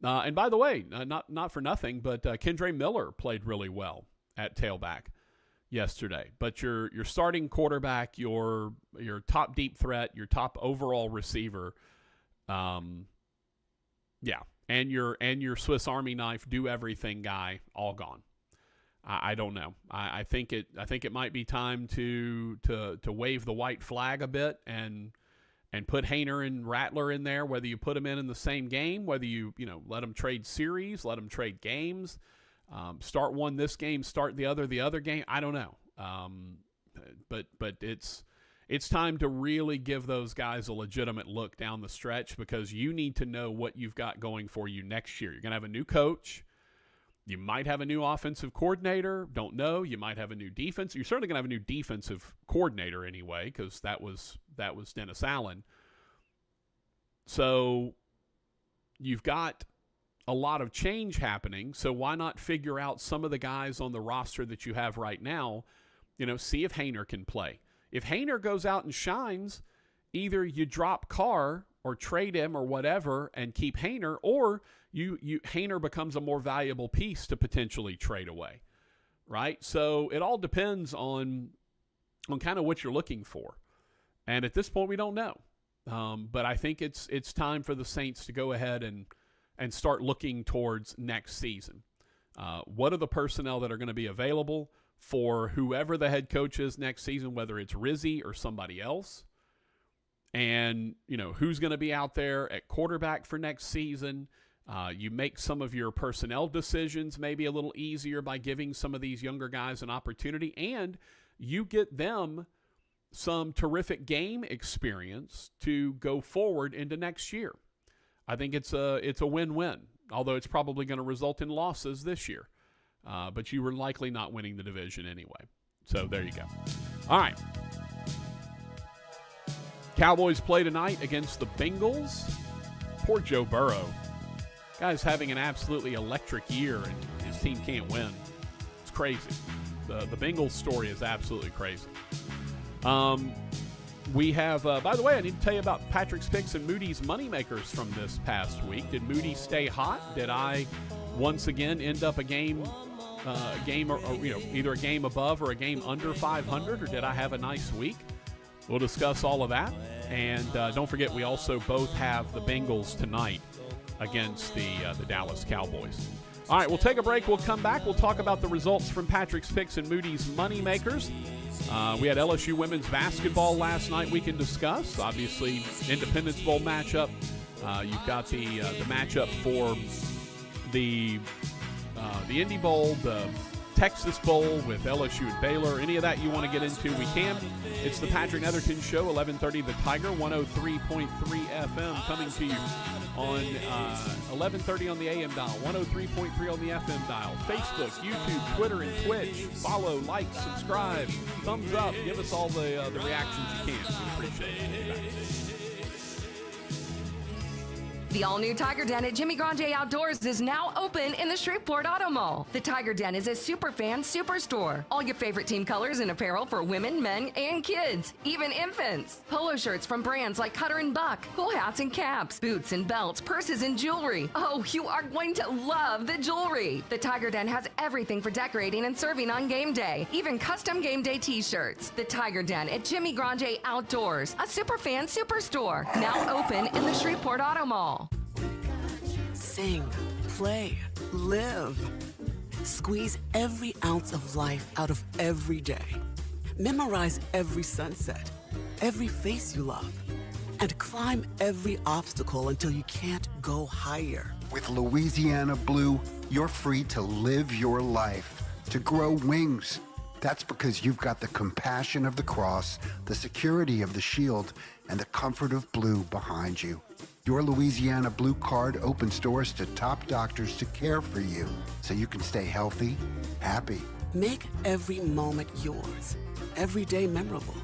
Speaker 11: And by the way, not for nothing, but Kendre Miller played really well at tailback yesterday. But your starting quarterback, your top deep threat, your top overall receiver, and your Swiss Army knife, do everything guy, all gone. I don't know. I think it might be time to wave the white flag a bit and put Haener and Rattler in there, whether you put them in the same game, whether you let them trade series, let them trade games, start one this game, start the other game. I don't know. But it's time to really give those guys a legitimate look down the stretch, because you need to know what you've got going for you next year. You're going to have a new coach. You might have a new offensive coordinator. Don't know. You might have a new defense. You're certainly going to have a new defensive coordinator anyway, because that was Dennis Allen. So you've got a lot of change happening. So why not figure out some of the guys on the roster that you have right now? See if Haener can play. If Haener goes out and shines, either you drop Carr or trade him or whatever and keep Haener, or Haener becomes a more valuable piece to potentially trade away, right? So it all depends on kind of what you're looking for. And at this point, we don't know. But I think it's time for the Saints to go ahead and start looking towards next season. What are the personnel that are going to be available for whoever the head coach is next season, whether it's Rizzi or somebody else? And, who's going to be out there at quarterback for next season? You make some of your personnel decisions maybe a little easier by giving some of these younger guys an opportunity, and you get them some terrific game experience to go forward into next year. I think it's a win-win, although it's probably going to result in losses this year. but you were likely not winning the division anyway. So there you go. All right. Cowboys play tonight against the Bengals. Poor Joe Burrow. Guy's having an absolutely electric year, and his team can't win. It's crazy. The Bengals story is absolutely crazy. We have, by the way, I need to tell you about Patrick's Picks and Moody's Moneymakers from this past week. Did Moody stay hot? Did I once again end up a game or either a game above or a game under 500, or did I have a nice week? We'll discuss all of that. And don't forget, we also both have the Bengals tonight against the Dallas Cowboys. All right, we'll take a break. We'll come back. We'll talk about the results from Patrick's Picks and Moody's Moneymakers. We had LSU women's basketball last night we can discuss. Obviously, Independence Bowl matchup. You've got the matchup for the Indy Bowl, the Texas Bowl with LSU and Baylor. Any of that you want to get into, we can. It's the Patrick Netherton Show, 1130 The Tiger, 103.3 FM, coming to you on 1130 on the AM dial, 103.3 on the FM dial, Facebook, YouTube, Twitter, and Twitch. Follow, like, subscribe, thumbs up. Give us all the reactions you can. We appreciate it.
Speaker 21: The all-new Tiger Den at Jimmy Grande Outdoors is now open in the Shreveport Auto Mall. The Tiger Den is a super fan superstore. All your favorite team colors and apparel for women, men, and kids, even infants. Polo shirts from brands like Cutter and Buck, cool hats and caps, boots and belts, purses and jewelry. Oh, you are going to love the jewelry. The Tiger Den has everything for decorating and serving on game day, even custom game day t-shirts. The Tiger Den at Jimmy Grande Outdoors, a super fan superstore, now open in the Shreveport Auto Mall.
Speaker 12: Sing, play, live. Squeeze every ounce of life out of every day. Memorize every sunset, every face you love, and climb every obstacle until you can't go higher.
Speaker 14: With Louisiana Blue, you're free to live your life, to grow wings. That's because you've got the compassion of the cross, the security of the shield, and the comfort of blue behind you. Your Louisiana Blue Card opens doors to top doctors to care for you so you can stay healthy, happy.
Speaker 12: Make every moment yours, every day memorable.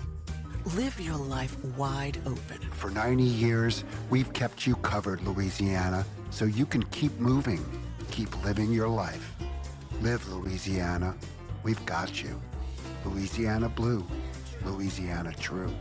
Speaker 12: Live your life wide open.
Speaker 14: For 90 years, we've kept you covered, Louisiana, so you can keep moving, keep living your life. Live, Louisiana. We've got you. Louisiana Blue, Louisiana True.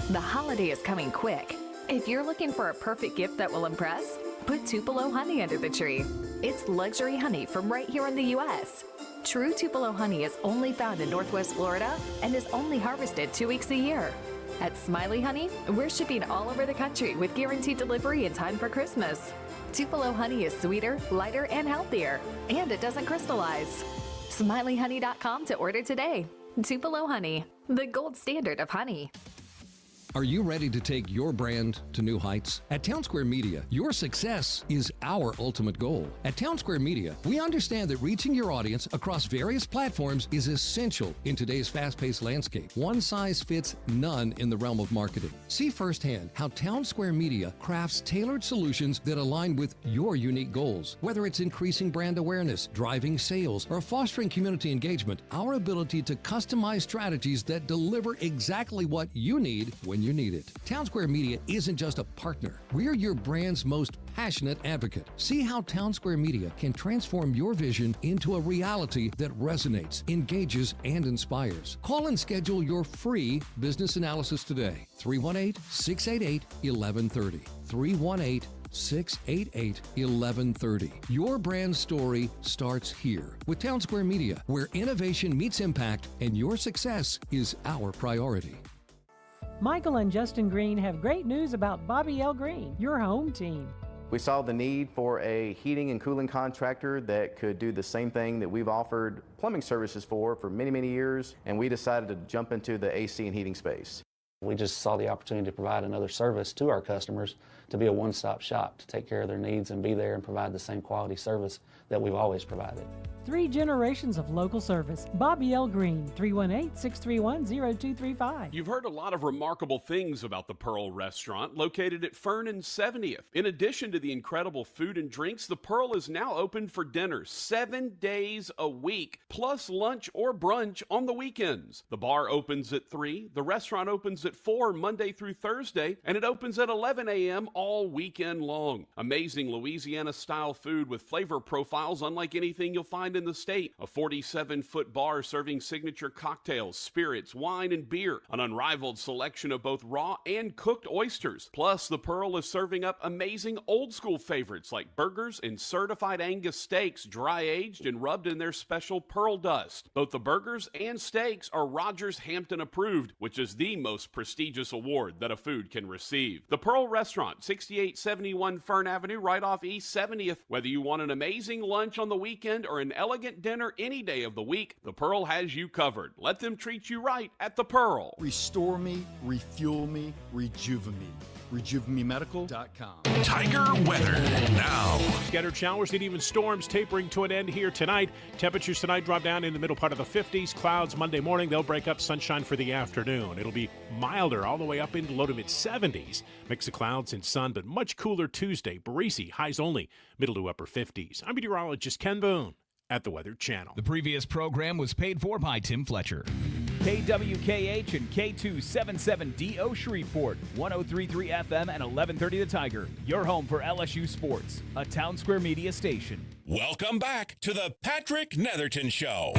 Speaker 15: The holiday is coming quick. If you're looking for a perfect gift that will impress, put Tupelo honey under the tree. It's luxury honey from right here in the U.S. True Tupelo honey is only found in Northwest Florida and is only harvested 2 weeks a year. At Smiley Honey, we're shipping all over the country with guaranteed delivery in time for Christmas. Tupelo honey is sweeter, lighter, and healthier, and it doesn't crystallize. SmileyHoney.com to order today. Tupelo honey, the gold standard of honey.
Speaker 2: Are you ready to take your brand to new heights? At Town Square Media, your success is our ultimate goal. At Town Square Media, we understand that reaching your audience across various platforms is essential in today's fast-paced landscape. One size fits none in the realm of marketing. See firsthand how Town Square Media crafts tailored solutions that align with your unique goals. Whether it's increasing brand awareness, driving sales, or fostering community engagement, our ability to customize strategies that deliver exactly what you need when you need it. Town Square Media isn't just a partner. We're your brand's most passionate advocate. See how Town Square Media can transform your vision into a reality that resonates, engages, and inspires. Call and schedule your free business analysis today. 318-688-1130. 318-688-1130. Your brand story starts here with Town Square Media, where innovation meets impact and your success is our priority.
Speaker 18: Michael and Justin Greene have great news about Bobby L. Greene, your home team.
Speaker 19: We saw the need for a heating and cooling contractor that could do the same thing that we've offered plumbing services for many, many years, and we decided to jump into the AC and heating space.
Speaker 20: We just saw the opportunity to provide another service to our customers to be a one-stop shop to take care of their needs and be there and provide the same quality service that we've always provided.
Speaker 18: 3 generations of local service. Bobby L. Greene, 318-631-0235.
Speaker 11: You've heard a lot of remarkable things about the Pearl Restaurant, located at Fern and 70th. In addition to the incredible food and drinks, the Pearl is now open for dinner 7 days a week, plus lunch or brunch on the weekends. The bar opens at 3, the restaurant opens at 4 Monday through Thursday, and it opens at 11 a.m. all weekend long. Amazing Louisiana-style food with flavor profiles unlike anything you'll find in the state. A 47-foot bar serving signature cocktails, spirits, wine, and beer. An unrivaled selection of both raw and cooked oysters. Plus, the Pearl is serving up amazing old-school favorites like burgers and certified Angus steaks, dry-aged and rubbed in their special Pearl dust. Both the burgers and steaks are Rogers Hampton approved, which is the most prestigious award that a food can receive. The Pearl Restaurant, 6871 Fern Avenue, right off East 70th. Whether you want an amazing lunch on the weekend or an elegant dinner any day of the week, the Pearl has you covered. Let them treat you right at the Pearl.
Speaker 22: Restore me, refuel me, rejuvenate me. RejuveMeMedical.com.
Speaker 10: Tiger weather now.
Speaker 1: Scattered showers and even storms tapering to an end here tonight. Temperatures tonight drop down in the middle part of the 50s. Clouds Monday morning. They'll break up, sunshine for the afternoon. It'll be milder all the way up into low to mid 70s. Mix of clouds and sun, but much cooler Tuesday. Breezy, highs only middle to upper 50s. I'm meteorologist Ken Boone at the Weather Channel.
Speaker 7: The previous program was paid for by Tim Fletcher.
Speaker 9: KWKH and K277DO Shreveport, 103.3 FM and 1130 The Tiger. Your home for LSU sports, a Town Square Media station.
Speaker 10: Welcome back to the Patrick Netherton Show.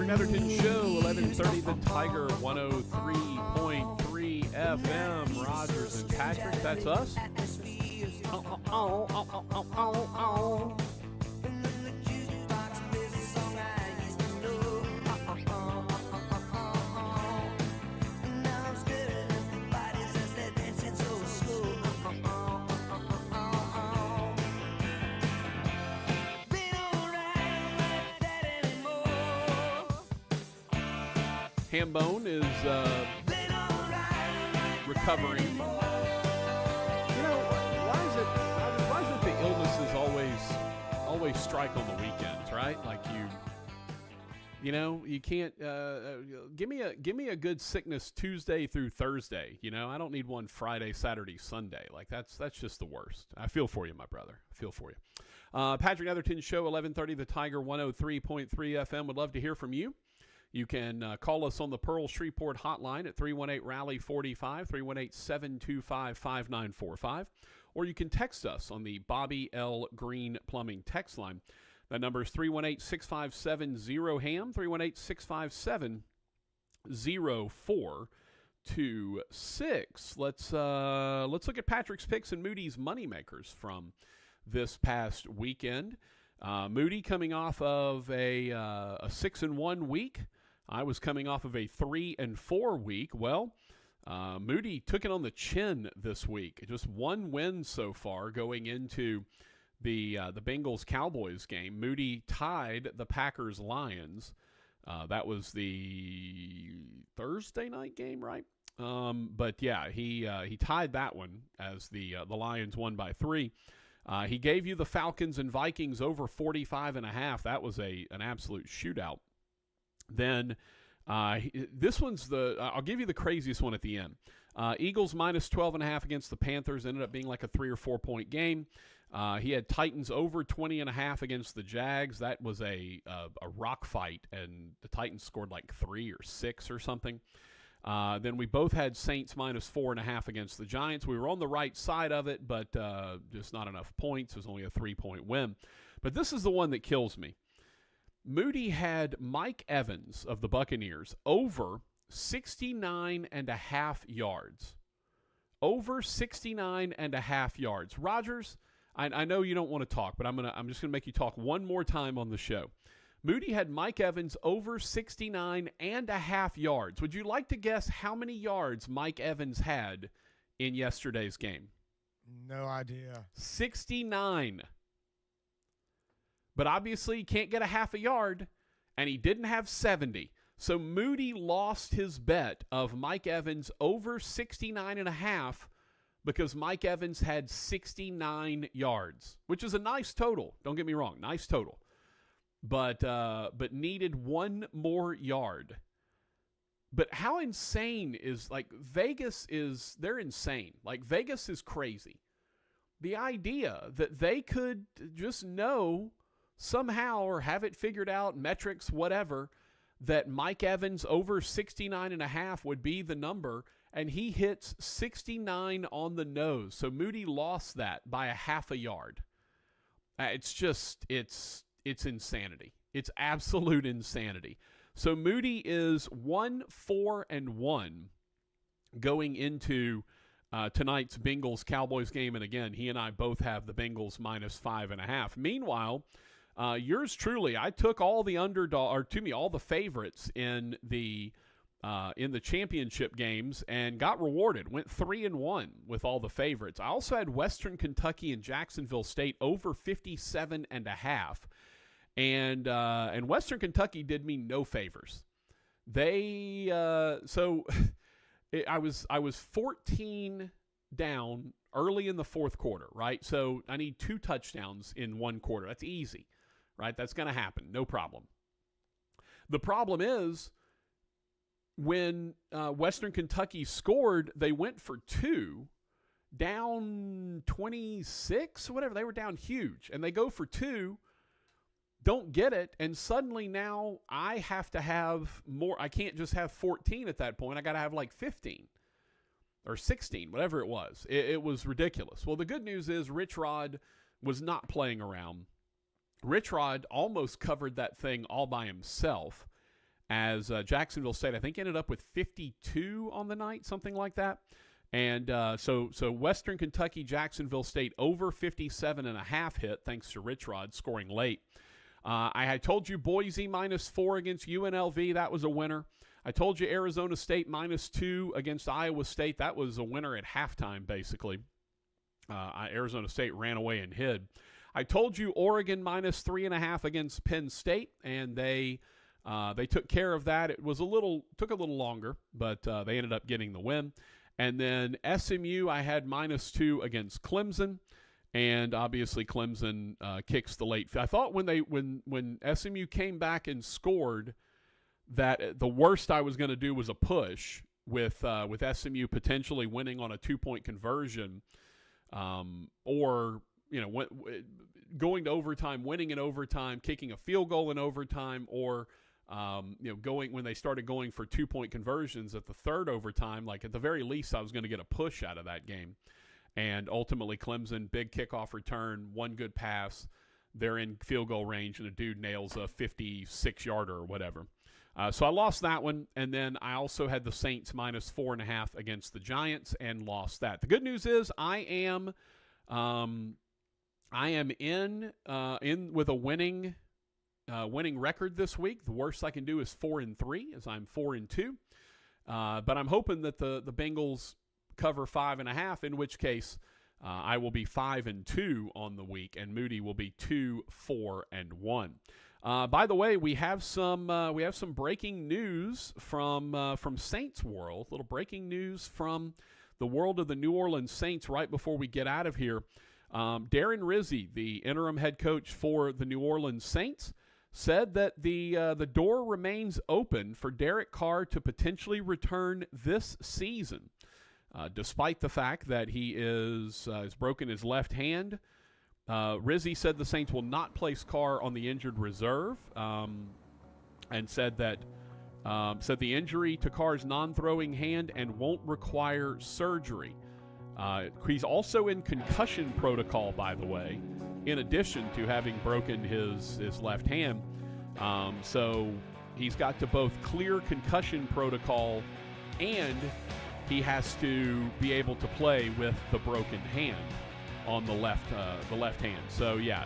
Speaker 11: Netherton Show, 1130 The Tiger, 103.3 FM. Rogers and Patrick, that's us. Hambone is recovering. You know, why is it the illnesses always strike on the weekends, right? Like you can't give me a good sickness Tuesday through Thursday. You know, I don't need one Friday, Saturday, Sunday. Like that's just the worst. I feel for you, my brother. I feel for you. Patrick Netherton Show, 1130 The Tiger, 103.3 FM. Would love to hear from you. You can call us on the Pearl Shreveport hotline at 318-RALLY-45, 318-725-5945, or you can text us on the Bobby L. Greene Plumbing text line. That number is 318-657-0HAM, 318-657-0426. Let's look at Patrick's picks and Moody's moneymakers from this past weekend. Moody coming off of a 6-1 week. I was coming off of a 3-4 week. Well, Moody took it on the chin this week. Just one win so far going into the Bengals-Cowboys game. Moody tied the Packers-Lions. That was the Thursday night game, right? But yeah, he tied that one as the Lions won by 3. He gave you the Falcons and Vikings over 45.5. That was an absolute shootout. Then this one's I'll give you the craziest one at the end. Eagles minus 12.5 against the Panthers. Ended up being like a 3 or 4 point game. He had Titans over 20.5 against the Jags. That was a rock fight, and the Titans scored like 3 or 6 or something. Then we both had Saints minus 4.5 against the Giants. We were on the right side of it, but just not enough points. It was only a 3-point win. But this is the one that kills me. Moody had Mike Evans of the Buccaneers over 69.5 yards. Over 69.5 yards. Rogers, I know you don't want to talk, but I'm just gonna make you talk one more time on the show. Moody had Mike Evans over 69.5 yards. Would you like to guess how many yards Mike Evans had in yesterday's game?
Speaker 8: No idea.
Speaker 11: 69. But obviously he can't get a half a yard, and he didn't have 70. So Moody lost his bet of Mike Evans over 69.5 because Mike Evans had 69 yards, which is a nice total. Don't get me wrong, nice total. But needed one more yard. But how insane is, like, Vegas is, they're insane. Like, Vegas is crazy. The idea that they could just know somehow or have it figured out, metrics, whatever, that Mike Evans over 69.5 would be the number, and he hits 69 on the nose. So Moody lost that by a half a yard. It's insanity. It's absolute insanity. So Moody is 1-4-1 going into tonight's Bengals-Cowboys game. And again, he and I both have the Bengals minus 5.5. Meanwhile, yours truly, I took all the all the favorites in the championship games and got rewarded. Went 3-1 with all the favorites. I also had Western Kentucky and Jacksonville State over 57.5. And Western Kentucky did me no favors. I was 14 down early in the fourth quarter, right? So I need 2 touchdowns in one quarter. That's easy, right? That's going to happen, no problem. The problem is when Western Kentucky scored, they went for 2, down 26, whatever. They were down huge, and they go for 2. Don't get it, and suddenly now I have to have more. I can't just have 14 at that point. I got to have like 15 or 16, whatever it was. It was ridiculous. Well, the good news is Rich Rod was not playing around. Rich Rod almost covered that thing all by himself as Jacksonville State, I think, ended up with 52 on the night, something like that. And so Western Kentucky, Jacksonville State over 57.5 hit, thanks to Rich Rod scoring late. I had told you Boise minus 4 against UNLV. That was a winner. I told you Arizona State minus 2 against Iowa State. That was a winner at halftime, basically. Arizona State ran away and hid. I told you Oregon minus 3.5 against Penn State, and they took care of that. It was took a little longer, but they ended up getting the win. And then SMU, I had minus 2 against Clemson. And obviously Clemson kicks the late. I thought when SMU came back and scored, that the worst I was going to do was a push with SMU potentially winning on a 2-point conversion, or going to overtime, winning in overtime, kicking a field goal in overtime, or going when they started going for 2-point conversions at the third overtime. Like at the very least, I was going to get a push out of that game. And ultimately, Clemson, big kickoff return, one good pass. They're in field goal range, and a dude nails a 56-yarder or whatever. So I lost that one, and then I also had the Saints minus 4.5 against the Giants and lost that. The good news is I am in with a winning record this week. The worst I can do is 4-3, as I'm 4-2. But I'm hoping that the Bengals cover 5.5, in which case I will be 5-2 on the week, and Moody will be 2-4-1. By the way, we have some breaking news from Saints world. Little breaking news from the world of the New Orleans Saints right before we get out of here. Darren Rizzi, the interim head coach for the New Orleans Saints, said that the door remains open for Derek Carr to potentially return this season. despite the fact that he has broken his left hand. Rizzi said the Saints will not place Carr on the injured reserve, and said that the injury to Carr's non-throwing hand and won't require surgery. He's also in concussion protocol, by the way, in addition to having broken his left hand. So he's got to both clear concussion protocol and he has to be able to play with the broken hand on the left hand. So yeah,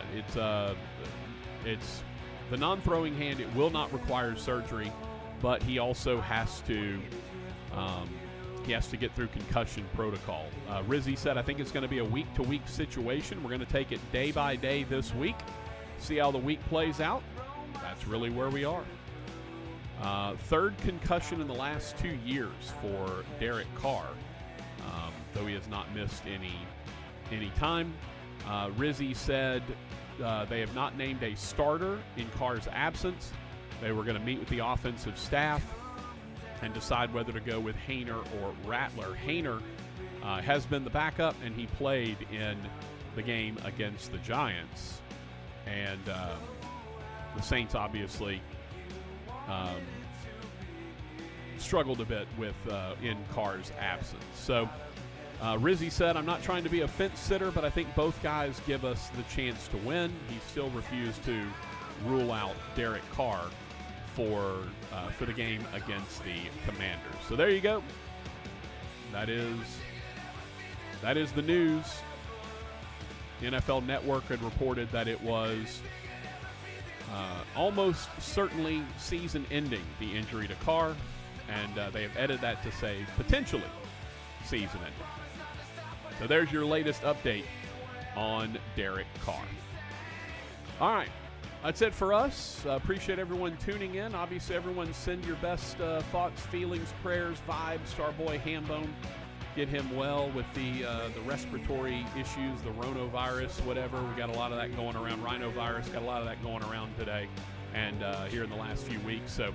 Speaker 11: it's the non-throwing hand. It will not require surgery, but he also has to get through concussion protocol. Rizzi said, I think it's going to be a week-to-week situation. We're going to take it day by day this week, see how the week plays out. That's really where we are. Third concussion in the last 2 years for Derek Carr, though he has not missed any time. Rizzi said they have not named a starter in Carr's absence. They were going to meet with the offensive staff and decide whether to go with Haener or Rattler. Haener has been the backup, and he played in the game against the Giants. And the Saints obviously struggled a bit with in Carr's absence. So Rizzi said, I'm not trying to be a fence sitter, but I think both guys give us the chance to win. He still refused to rule out Derek Carr for the game against the Commanders. So there you go. That is the news. The NFL Network had reported that it was almost certainly season-ending, the injury to Carr, and they have edited that to say potentially season-ending. So there's your latest update on Derek Carr. All right. That's it for us. Appreciate everyone tuning in. Obviously, everyone send your best thoughts, feelings, prayers, vibes to our boy Hambone. Get him well with the respiratory issues, the rhinovirus, whatever. We got a lot of that going around. Rhinovirus, got a lot of that going around today and here in the last few weeks. So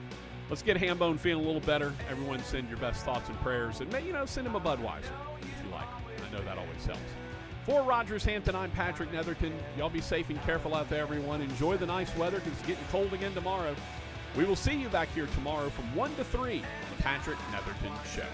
Speaker 11: let's get Hambone feeling a little better. Everyone send your best thoughts and prayers. And, send him a Budweiser if you like. I know that always helps. For Rogers Hampton, I'm Patrick Netherton. Y'all be safe and careful out there, everyone. Enjoy the nice weather because it's getting cold again tomorrow. We will see you back here tomorrow from 1 to 3 on the Patrick Netherton Show.